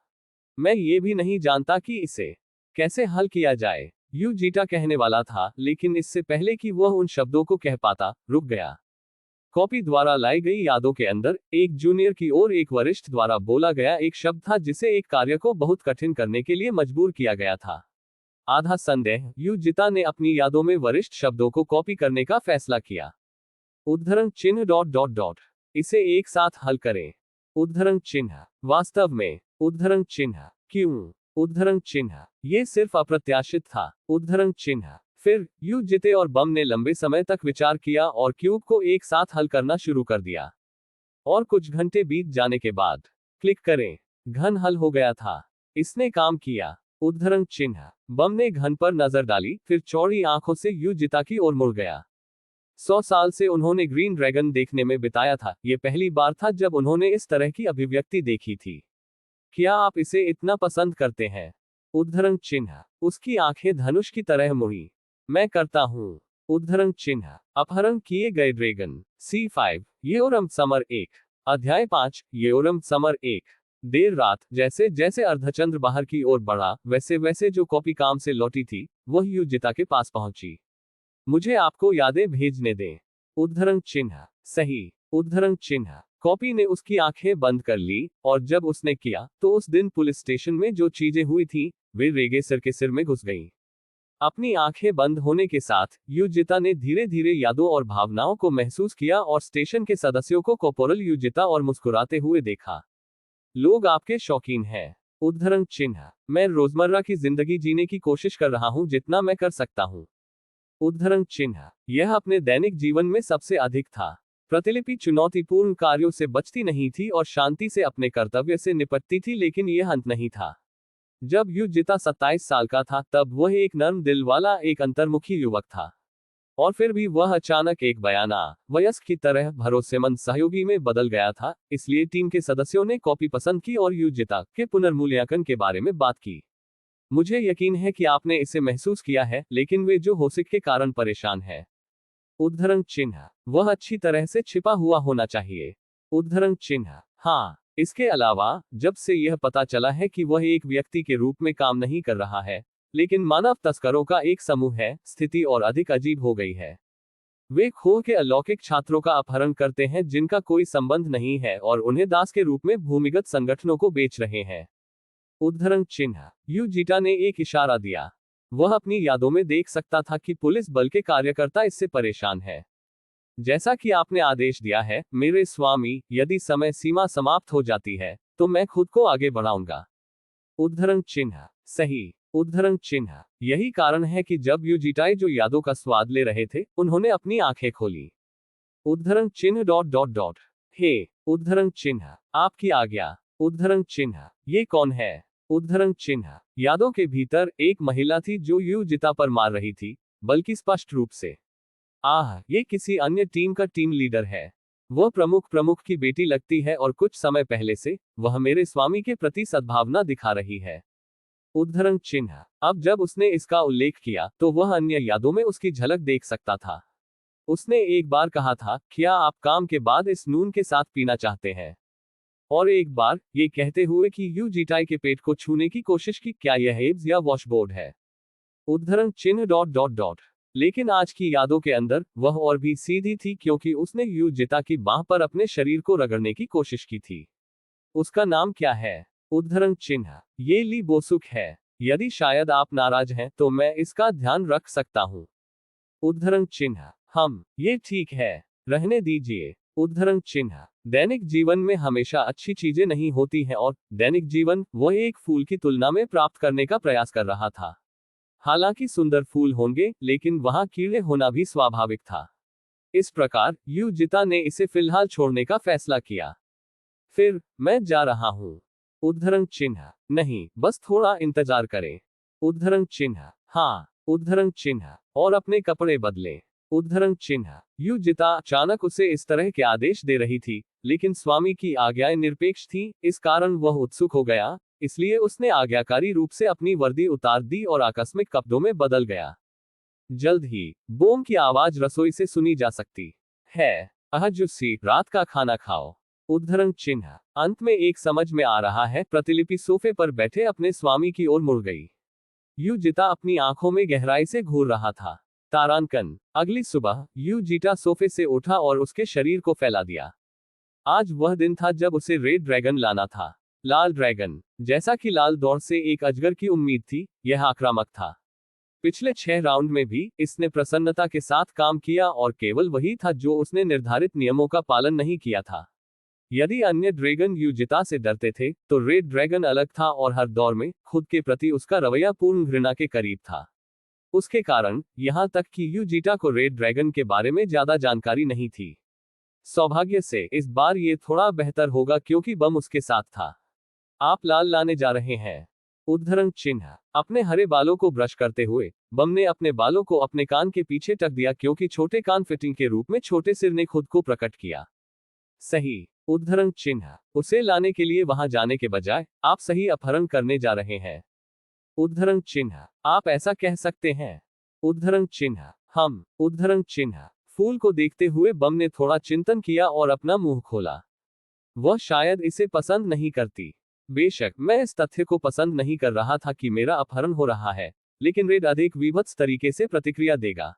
मैं ये भी नहीं जानता कि इसे कैसे हल किया जाए, यूजिटा कहने वाला था, लेकिन इससे पहले कि वह उन शब्दों को कह पाता, रुक गया। कॉपी द्वारा लाई गई यादों के अंदर एक जूनियर की ओर एक वरिष्ठ द्वारा बोला गया एक शब्द था जिसे एक कार्य को बहुत कठिन करने के लिए मजबूर किया गया था। आधा संदेह, यूजिता ने अपनी यादों में वरिष्ठ शब्दों को कॉपी करने का फैसला किया। उद्धरण चिन्ह डॉट डॉट डॉट। इसे एक साथ हल करें। उद्धरण चिन्ह। वास्तव में। उद्धरण चिन्ह। क्यों? उद्धरण चिन्ह। ये सिर्फ अप्रत्याशित था। उद्धरण चिन्ह। फिर यूजिते और बम ने लंबे समय तक विचार किया और क्यूब को एक साथ हल करना शुरू कर दिया। और कुछ घंटे बीत जाने के बाद, क्लिक करें, घन हल हो गया था। इसने काम किया। उद्धरण चिन्ह। बम ने घन पर नजर डाली, फिर चौड़ी आंखों से यूजिता की ओर मुड़ गया। 100 साल से उन्होंने ग्रीन ड्रैगन देखने में बिताया था, ये पहली बार था जब उन्होंने इस तरह की अभिव्यक्ति देखी थी। क्या आप इसे इतना पसंद करते हैं? उद्धरण चिन्ह। उसकी आंखें धनुष की तरह मुड़ी। मैं करता हूं। उद्धरण चिन्ह। अपहरण किए गए ड्रैगन। C5। येओरम समर 1। अध्याय 5। येओरम समर 1। देर रात, जैसे जैसे अर्धचंद्र बाहर की ओर बढ़ा, वैसे वैसे जो कॉपी काम से लौटी थी, वह यूजिता के पास पहुंची। मुझे आपको यादें भेजने दें। उद्धरण चिन्ह। सही। उद्धरण चिन्ह। कॉपी ने उसकी आंखें बंद कर ली, और जब उसने किया, तो उस दिन पुलिस स्टेशन में जो चीजें हुई थी, वे रेगे सिर के सिर में घुस गईं। अपनी आंखें बंद होने के साथ, यूजिता ने धीरे धीरे यादों और भावनाओं को महसूस किया और स्टेशन के सदस्यों को कॉर्पोरल यूजिता और मुस्कुराते हुए देखा। लोग आपके शौकीन हैं। उद्धरण चिन्ह। मैं रोजमर्रा की जिंदगी जीने की कोशिश कर रहा हूं जितना मैं कर सकता हूं। उद्धरण चिन्ह। यह अपने दैनिक जीवन में सबसे अधिक था। प्रतिलिपि चुनौतीपूर्ण कार्यों से बचती नहीं थी और शांति से अपने कर्तव्य से निपटती थी, लेकिन यह अंत नहीं था। जब यूजिता 27 साल का था, तब वह एक नर्म दिल वाला, एक अंतर्मुखी युवक था। और फिर भी वह अचानक एक बयाना वयस्क की तरह भरोसेमंद सहयोगी में बदल गया था। इसलिए टीम के सदस्यों ने कॉपी पसंद की और यूजिता के पुनर्मूल्यांकन के बारे में बात की। मुझे यकीन है कि आपने इसे महसूस किया है, लेकिन वे जो होसिक के कारण परेशान हैं। उद्धरण चिन्ह। वह अच्छी तरह से छिपा हुआ होना चाहिए। उद्धरण चिन्ह। हाँ। इसके अलावा, जब से यह पता चला है कि वह एक व्यक्ति के रूप में काम नहीं कर रहा है, लेकिन मानव तस्करों का एक समूह है, स्थिति और अधिक अजीब हो गई है। वे खो के अलौकिक छात्रों का अपहरण करते हैं जिनका कोई संबंध नहीं है, और उन्हें दास के रूप में भूमिगत संगठनों को बेच रहे हैं। उद्धरण चिन्ह। यूजिटा ने एक इशारा दिया। वह अपनी यादों में देख सकता था कि पुलिस बल के कार्यकर्ता इससे परेशान है। जैसा कि आपने आदेश दिया है, मेरे स्वामी, यदि समय सीमा समाप्त हो जाती है, तो मैं खुद को आगे बढ़ाऊंगा। उद्धरण चिन्ह। सही। उद्धरण चिन्ह। यही कारण है कि जब यूजिटाई जो यादों का स्वाद ले रहे थे, उन्होंने अपनी आंखें खोली। उद्धरण चिन्ह डॉट डॉट डॉट। हे। उद्धरण चिन्ह। आपकी आज्ञा। उद्धरण चिन्ह। ये कौन है? उद्धरण चिन्ह। यादों के भीतर एक महिला थी जो यूजिता पर मार रही थी, बल्कि स्पष्ट रूप से। ये किसी अन्य टीम का टीम लीडर है। वह प्रमुख की बेटी लगती है और कुछ समय पहले से वह मेरे स्वामी के प्रति सद्भावना दिखा रही है। उद्धरण चिन्ह। अब जब उसने इसका उल्लेख किया, तो वह अन्य यादों में उसकी झलक देख सकता था। उसने एक बार कहा था, क्या आप काम के बाद इस नून के साथ पीना चाहते हैं? और एक बार, ये कहते हुए कि यूजिटाई के पेट को छूने की कोशिश की, क्या यह एब्स या वॉशबोर्ड है? उद्धरण चिन्ह डॉट डॉट डॉट। लेकिन आज की यादों के अंदर वह और भी सीधी थी, क्योंकि उसने युजिता की बाह पर अपने शरीर को रगड़ने की कोशिश की थी। उसका नाम क्या है? उद्धरण चिन्ह, ये ली बोसुक है। यदि शायद आप नाराज हैं तो मैं इसका ध्यान रख सकता हूँ। उद्धरण चिन्ह, ये ठीक है, रहने दीजिए। उद्धरण चिन्ह, दैनिक जीवन में हमेशा अच्छी चीजें नहीं होती हैं, और दैनिक जीवन वह एक फूल की तुलना में प्राप्त करने का प्रयास कर रहा था। हालांकि सुंदर फूल होंगे, लेकिन वहां कीड़े होना भी स्वाभाविक था। इस प्रकार युजिता ने इसे फिलहाल छोड़ने का फैसला किया। फिर मैं जा रहा हूं। उद्धरण चिन्ह, नहीं, बस थोड़ा इंतजार करें। उद्धरण चिन्ह, हाँ। उद्धरण चिन्ह, और अपने कपड़े बदले। उद्धरण चिन्ह, युजिता अचानक उसे इस तरह के आदेश दे रही थी, लेकिन स्वामी की आज्ञाएं निरपेक्ष थी, इस कारण वह उत्सुक हो गया। इसलिए उसने आज्ञाकारी रूप से अपनी वर्दी उतार दी और आकस्मिक कपड़ों में बदल गया। जल्द ही बोम की आवाज रसोई से सुनी जा सकती है। अहजुस्सी, रात का खाना खाओ। उद्धरण चिन्ह, अंत में एक समझ में आ रहा है। प्रतिलिपि सोफे पर बैठे अपने स्वामी की ओर मुड़ गई। युजिता अपनी आंखों में गहराई से घूर रहा था। तारांकन, अगली सुबह युजिता सोफे से उठा और उसके शरीर को फैला दिया। आज वह दिन था जब उसे रेड ड्रैगन लाना था। लाल ड्रैगन, जैसा कि लाल दौड़ से एक अजगर की उम्मीद थी, यह आक्रामक था। पिछले 6 राउंड में भी इसने प्रसन्नता के साथ काम किया, और केवल वही था जो उसने निर्धारित नियमों का पालन नहीं किया था। यदि अन्य ड्रैगन युजिता से डरते थे, तो रेड ड्रैगन अलग था और हर दौर में खुद के प्रति उसका रवैया पूर्ण घृणा के करीब था। उसके कारण यहां तक कि युजिता को रेड ड्रैगन के बारे में ज्यादा जानकारी नहीं थी। सौभाग्य से इस बार ये थोड़ा बेहतर होगा, क्योंकि बम उसके साथ था। आप लाल लाने जा रहे हैं। उद्धरण चिन्ह, अपने हरे बालों को ब्रश करते हुए बम ने अपने बालों को अपने कान के पीछे टक दिया, क्योंकि छोटे कान फिटिंग के रूप में छोटे सिर ने खुद को प्रकट किया। सही। उद्धरण चिन्ह, उसे लाने के लिए वहां जाने के बजाय आप सही अपहरण करने जा रहे हैं। उद्धरण चिन्ह, आप ऐसा कह सकते हैं। उद्धरण चिन्ह, हम। उद्धरण चिन्ह, फूल को देखते हुए बम ने थोड़ा चिंतन किया और अपना मुंह खोला। वह शायद इसे पसंद नहीं करती। बेशक मैं इस तथ्य को पसंद नहीं कर रहा था कि मेरा अपहरण हो रहा है, लेकिन रेड अधिक विभत्स तरीके से प्रतिक्रिया देगा।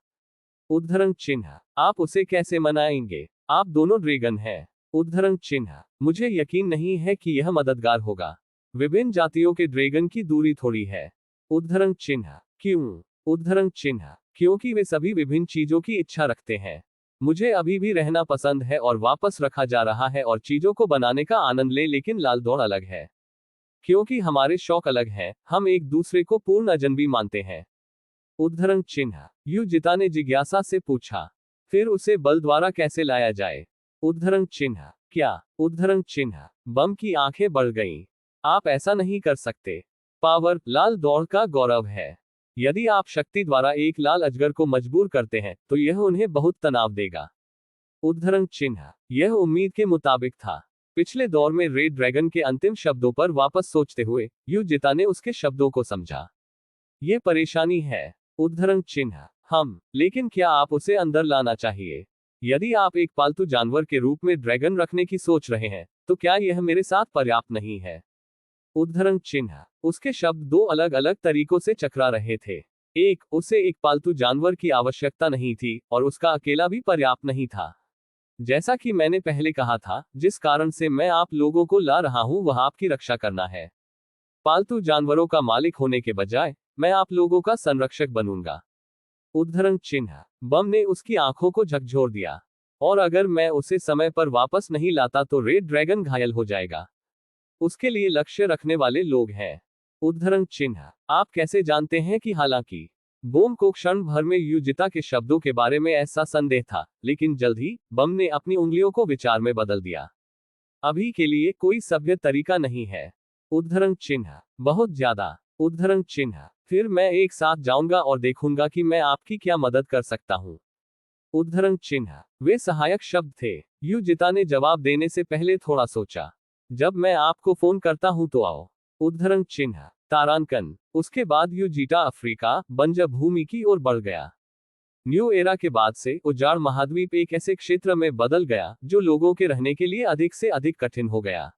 उद्धरण चिन्ह, आप उसे कैसे मनाएंगे? आप दोनों ड्रैगन हैं। उद्धरण चिन्ह, मुझे यकीन नहीं है कि यह मददगार होगा। विभिन्न जातियों के ड्रैगन की दूरी थोड़ी है। उद्धरण चिन्ह, क्यों? उद्धरण चिन्ह, क्योंकि वे सभी विभिन्न चीजों की इच्छा रखते हैं। मुझे अभी भी रहना पसंद है और वापस रखा जा रहा है और चीजों को बनाने का आनंद ले, लेकिन लाल दौड़ अलग है। क्योंकि हमारे शौक अलग हैं, हम एक दूसरे को पूर्ण अजनबी मानते हैं। उद्धरण चिन्ह, युजिता ने जिज्ञासा से पूछा। फिर उसे बल द्वारा कैसे लाया जाए? उद्धरण चिन्ह, क्या? उद्धरण चिन्ह, बम की आंखें बढ़ गईं। आप ऐसा नहीं कर सकते। पावर लाल दौड़ का गौरव है। यदि आप शक्ति द्वारा एक लाल अजगर को मजबूर करते हैं, तो यह उन्हें बहुत तनाव देगा। उद्धरण चिन्ह, यह उम्मीद के मुताबिक था। पिछले दौर में रेड ड्रैगन के अंतिम शब्दों पर वापस सोचते हुए युजिता ने उसके शब्दों को समझा। ये परेशानी है। उद्धरण चिन्ह, लेकिन क्या आप उसे अंदर लाना चाहिए? यदि आप एक पालतू जानवर के रूप में ड्रैगन रखने की सोच रहे हैं, तो क्या यह मेरे साथ पर्याप्त नहीं है? उद्धरण चिन्ह, उसके शब्द दो अलग अलग तरीकों से चकरा रहे थे। एक, उसे एक पालतू जानवर की आवश्यकता नहीं थी, और उसका अकेला भी पर्याप्त नहीं था। जैसा कि मैंने पहले कहा था, जिस कारण से मैं आप लोगों को ला रहा हूं वह आपकी रक्षा करना है। पालतू जानवरों का मालिक होने के बजाय मैं आप लोगों का संरक्षक बनूंगा। उद्धरण चिन्ह, बम ने उसकी आंखों को झकझोर दिया। और अगर मैं उसे समय पर वापस नहीं लाता तो रेड ड्रैगन घायल हो जाएगा। उसके लिए लक्ष्य रखने वाले लोग हैं। उद्धरण चिन्ह, आप कैसे जानते हैं कि? हालांकि बोम को क्षण भर में युजिता के शब्दों के बारे में ऐसा संदेह था, लेकिन जल्द ही बम ने अपनी उंगलियों को विचार में बदल दिया। अभी के लिए कोई सभ्य तरीका नहीं है। उद्धरण चिन्ह, बहुत ज्यादा। उद्धरण चिन्ह, फिर मैं एक साथ जाऊंगा और देखूंगा कि मैं आपकी क्या मदद कर सकता हूं। उद्धरण चिन्ह, वे सहायक शब्द थे। युजिता ने जवाब देने से पहले थोड़ा सोचा। जब मैं आपको फोन करता हूं तो आओ। उद्धरण चिन्ह, तारांकन, उसके बाद युजिता अफ्रीका बंजर भूमि की ओर बढ़ गया। न्यू एरा के बाद से उजाड़ महाद्वीप एक ऐसे क्षेत्र में बदल गया जो लोगों के रहने के लिए अधिक से अधिक कठिन हो गया।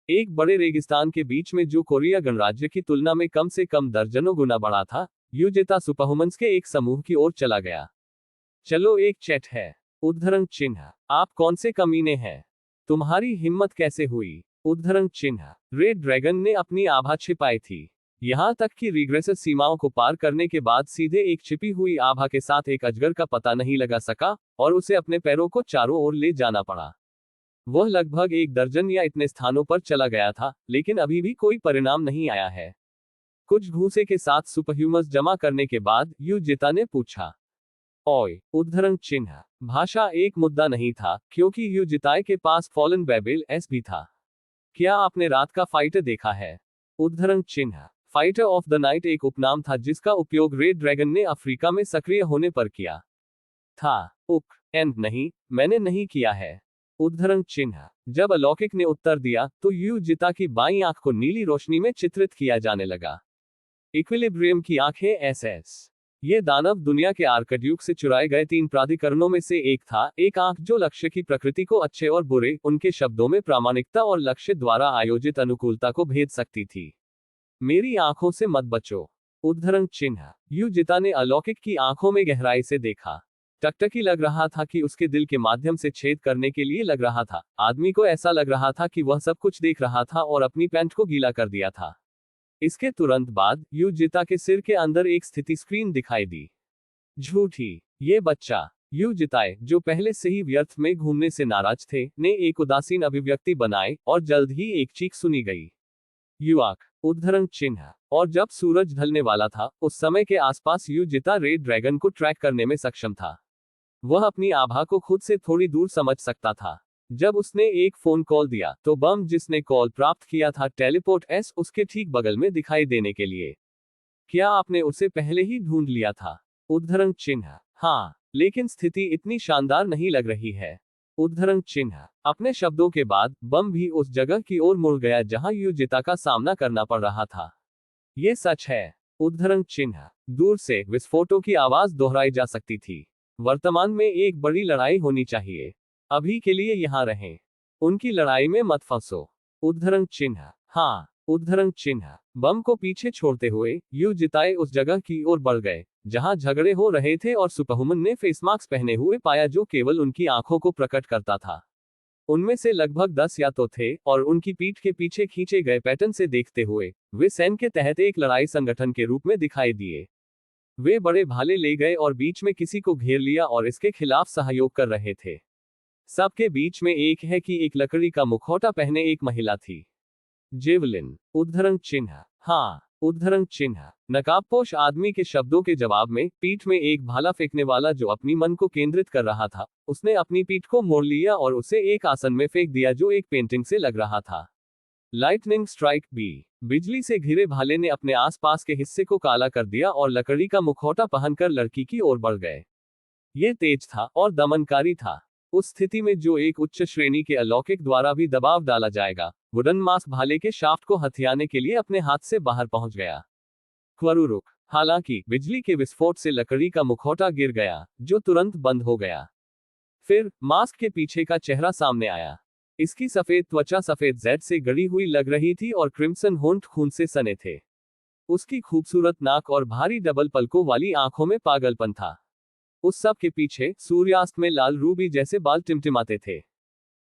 एक बड़े रेगिस्तान के बीच में जो कोरिया गणराज्य की तुलना में कम से कम दर्जनों गुना बड़ा था, युजिता सुपरह्यूमन्स के एक समूह की ओर चला गया। चलो एक चैट है। उद्धरण चिन्ह, आप कौन से कमीने हैं? तुम्हारी हिम्मत कैसे हुई? उद्धरण चिन्ह, रेड ड्रैगन ने अपनी आभा छिपाई थी। यहां तक कि रिग्रेसिव सीमाओं को पार करने के बाद सीधे एक छिपी हुई आभा के साथ एक अजगर का पता नहीं लगा सका और उसे अपने पैरों को चारों ओर ले जाना पड़ा। वह लगभग 1 दर्जन या इतने स्थानों पर चला गया था, लेकिन अभी भी कोई परिणाम नहीं आया है। कुछ भूसे के साथ सुपरह्यूमन्स जमा करने के बाद युजिता ने पूछा, ओए, उद्धरण चिन्ह, भाषा एक मुद्दा नहीं था, क्योंकि युजिताए के पास फॉलन बेबिल एस भी था। क्या आपने रात का फाइटर देखा है? उद्धरण चिन्ह, फाइटर ऑफ द नाइट एक उपनाम था जिसका उपयोग रेड ड्रैगन ने अफ्रीका में सक्रिय होने पर किया था। एंड नहीं, मैंने नहीं किया है। उद्धरण चिन्ह, जब अलौकिक ने उत्तर दिया तो युजिता की बाईं आंख को नीली रोशनी में चित्रित किया जाने लगा। इक्विलिब्रियम की आंखें एसएस। ये दानव दुनिया के आर्कड्यूक से चुराए गए 3 प्राधिकरणों में से एक था, एक आंख जो लक्ष्य की प्रकृति को अच्छे और बुरे, उनके शब्दों में प्रामाणिकता और लक्ष्य द्वारा आयोजित अनुकूलता को भेद सकती थी। मेरी आंखों से मत बचो। उद्धरण चिन्ह, युजिता ने अलौकिक की आंखों में गहराई से देखा। टकटकी लग रहा था कि उसके दिल के माध्यम से छेद करने के लिए लग रहा था। आदमी को ऐसा लग रहा था कि वह सब कुछ देख रहा था और अपनी पैंट को गीला कर दिया था। इसके तुरंत बाद युजिता के सिर के अंदर एक स्थिति स्क्रीन दिखाई दी। झूठी, ये बच्चा। युजिताए, जो पहले से ही व्यर्थ में घूमने से नाराज थे, ने एक उदासीन अभिव्यक्ति बनाई और जल्द ही एक चीख सुनी गई। युवाक, उद्धरण चिन्ह, और जब सूरज ढलने वाला था, उस समय के आसपास युजिता रेड ड्रैगन को ट्रैक करने में सक्षम था। वह अपनी आभा को खुद से थोड़ी दूर समझ सकता था। जब उसने एक फोन कॉल दिया तो बम जिसने कॉल प्राप्त किया था टेलीपोर्ट एस उसके ठीक बगल में दिखाई देने के लिए। क्या आपने उसे पहले ही ढूंढ लिया था? उद्धरण चिन्ह, हाँ, लेकिन स्थिति इतनी शानदार नहीं लग रही है। उद्धरण चिन्ह, अपने शब्दों के बाद बम भी उस जगह की ओर मुड़ गया जहां युजिता का सामना करना पड़ रहा था। ये सच है। उद्धरण चिन्ह, दूर से विस्फोटों की आवाज दोहराई जा सकती थी। वर्तमान में एक बड़ी लड़ाई होनी चाहिए। अभी के लिए यहां रहें। उनकी लड़ाई में मत फंसो। उद्धरण चिन्ह, हाँ। उद्धरण चिन्ह, बम को पीछे छोड़ते हुए युजिताए उस जगह की ओर बढ़ गए जहां झगड़े हो रहे थे और सुपरह्यूमन ने फेस मास्क पहने हुए पाया जो केवल उनकी आंखों को प्रकट करता था। उनमें से लगभग 10 या तो थे और उनकी पीठ के पीछे खींचे गए पैटर्न से देखते हुए वे सैन्य के तहत एक लड़ाई संगठन के रूप में दिखाई दिए। वे बड़े भाले ले गए और बीच में किसी को घेर लिया और इसके खिलाफ सहयोग कर रहे थे। सबके बीच में एक है कि एक लकड़ी का मुखौटा पहने एक महिला थी। जेवलिन, उद्धरण चिन्ह, हाँ। उद्धरण चिन्ह, नकाबपोश आदमी के शब्दों के जवाब में पीठ में एक भाला फेंकने वाला जो अपनी मन को केंद्रित कर रहा था, उसने अपनी पीठ को मोड़ लिया और उसे एक आसन में फेंक दिया जो एक पेंटिंग से लग रहा था। लाइटनिंग स्ट्राइक बी, बिजली से घिरे भाले ने अपने आसपास के हिस्से को काला कर दिया और लकड़ी का मुखौटा पहनकर लड़की की ओर बढ़ गए। ये तेज था और दमनकारी था। उस स्थिति में जो एक उच्च श्रेणी के अलौकिक द्वारा भी दबाव डाला जाएगा, वुडन मास्क भाले के शाफ्ट को हथियाने के लिए अपने हाथ से बाहर पहुंच गया। क्वरुरुक, हालांकि बिजली के विस्फोट से लकड़ी का मुखौटा गिर गया, जो तुरंत बंद हो गया। फिर मास्क के पीछे का चेहरा सामने आया। इसकी सफेद त्वचा सफेद जेड से गड़ी हुई लग रही थी और क्रिम्सन होंठ खून से सने थे। उसकी खूबसूरत नाक और भारी डबल पलकों वाली आंखों में पागलपन था। उस सब के पीछे सूर्यास्त में लाल रूबी जैसे बाल टिमटिमाते थे।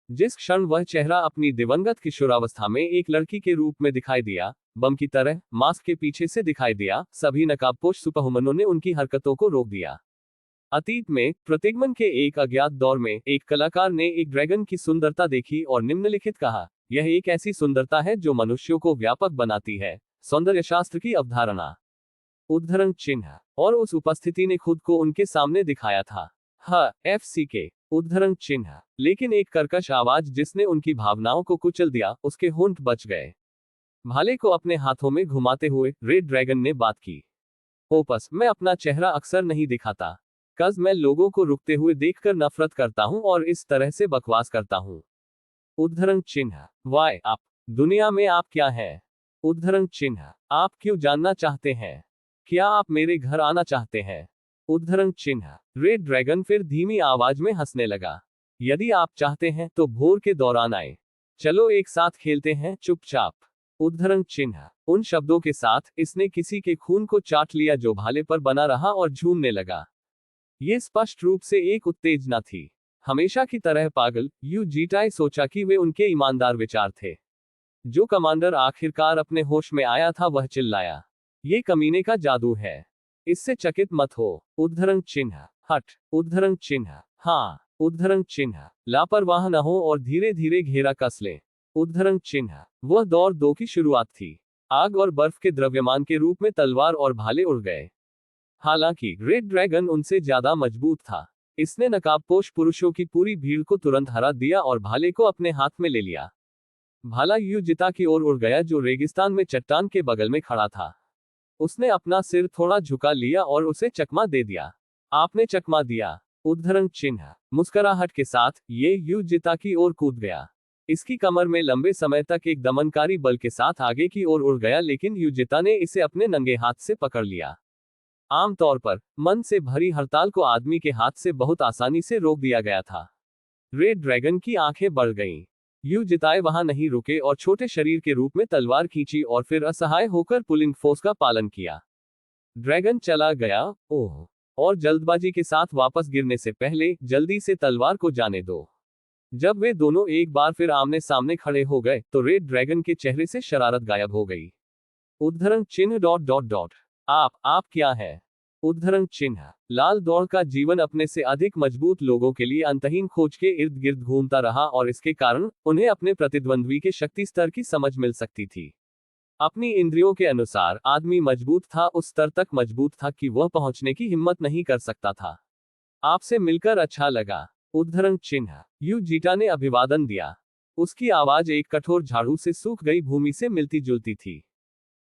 जिस क्षण वह चेहरा अपनी दिवंगत किशोरावस्था में एक लड़की के रूप में दिखाई दिया, बम की तरह मास्क के पीछे से दिखाई दिया, सभी नकाबपोश सुपरह्यूमनों ने उनकी हरकतों को रोक दिया। अतीत में प्रतिगमन के एक अज्ञात दौर में एक कलाकार ने एक ड्रैगन की सुंदरता देखी और निम्नलिखित कहा, यह एक ऐसी सुंदरता है जो मनुष्यों को व्यापक बनाती है। सौंदर्यशास्त्र की अवधारणा। उद्धरण चिन्ह, और उस उपस्थिति ने खुद को उनके सामने दिखाया था। FCK, उद्धरण चिन्ह, लेकिन एक कर्कश आवाज जिसने उनकी भावनाओं को कुचल दिया, उसके होंठ बच गए। भाले को अपने हाथों में घुमाते हुए रेड ड्रैगन ने बात की। ओपस, मैं अपना चेहरा अक्सर नहीं दिखाता, कज मैं लोगों को रुकते हुए देखकर नफरत करता हूं और इस तरह से बकवास करता हूं। उद्धरण चिन्ह, वाय आप, दुनिया में आप क्या है? उद्धरण चिन्ह, आप क्यों जानना चाहते हैं? क्या आप मेरे घर आना चाहते हैं? उद्धरण चिन्ह, रेड ड्रैगन फिर धीमी आवाज में हंसने लगा। यदि आप चाहते हैं तो भोर के दौरान आए। चलो एक साथ खेलते हैं चुपचाप। उद्धरण चिन्ह। उन शब्दों के साथ, इसने किसी के खून को चाट लिया जो भाले पर बना रहा और झूमने लगा। ये स्पष्ट रूप से एक उत्तेजना थी। हमेशा की तरह पागल, यू जीटाई सोचा कि वे उनके ईमानदार विचार थे। जो कमांडर आखिरकार अपने होश में आया था वह चिल्लाया, ये कमीने का जादू है, इससे चकित मत हो। उद्धरण चिन्ह। हट। उद्धरण चिन्ह। हाँ। उद्धरण चिन्ह। लापरवाह न हो और धीरे धीरे घेरा कस ले। उद्धरण चिन्ह। वह दौर 2 की शुरुआत थी। आग और बर्फ के द्रव्यमान के रूप में तलवार और भाले उड़ गए। हालांकि रेड ड्रैगन उनसे ज्यादा मजबूत था। इसने नकाबपोश पुरुषों की पूरी भीड़ को तुरंत हरा दिया और भाले को अपने हाथ में ले लिया। भाला युजिता की ओर उड़ गया जो रेगिस्तान में चट्टान के बगल में खड़ा था। उसने अपना सिर थोड़ा झुका लिया और उसे चकमा दे दिया। आपने चकमा दिया। उद्धरण चिन्ह। मुस्कुराहट के साथ, ये युजिता की ओर कूद गया। इसकी कमर में लंबे समय तक एक दमनकारी बल के साथ आगे की ओर उड़ गया लेकिन युजिता ने इसे अपने नंगे हाथ से पकड़ लिया। आमतौर पर, मन से भरी हड़ताल को आदमी के हाथ से बहुत आसानी से रोक दिया गया था। रेड ड्रैगन की आंखें बढ़ गईं। युजिताई वहां नहीं रुके और छोटे शरीर के रूप में तलवार खींची और फिर असहाय होकर पुलिंग फोर्स का पालन किया। ड्रैगन चला गया। ओह। और जल्दबाजी के साथ वापस गिरने से पहले, जल्दी से तलवार को जाने दो। जब वे दोनों एक बार फिर आमने सामने खड़े हो गए तो रेड ड्रैगन के चेहरे से शरारत गायब हो गई। उद्धरण चिन्ह। आप क्या है? उद्धरण चिन्ह। लाल दौड़ का जीवन अपने से अधिक मजबूत लोगों के लिए अंतहीन खोज के इर्द गिर्द घूमता रहा और इसके कारण उन्हें अपने प्रतिद्वंद्वी के शक्ति स्तर की समझ मिल सकती थी। अपनी इंद्रियों के अनुसार आदमी मजबूत था, उस स्तर तक मजबूत था कि वह पहुंचने की हिम्मत नहीं कर सकता था। आपसे मिलकर अच्छा लगा। उद्धरण चिन्ह। युजिता ने अभिवादन दिया। उसकी आवाज एक कठोर झाड़ू से सूख गई भूमि से मिलती जुलती थी।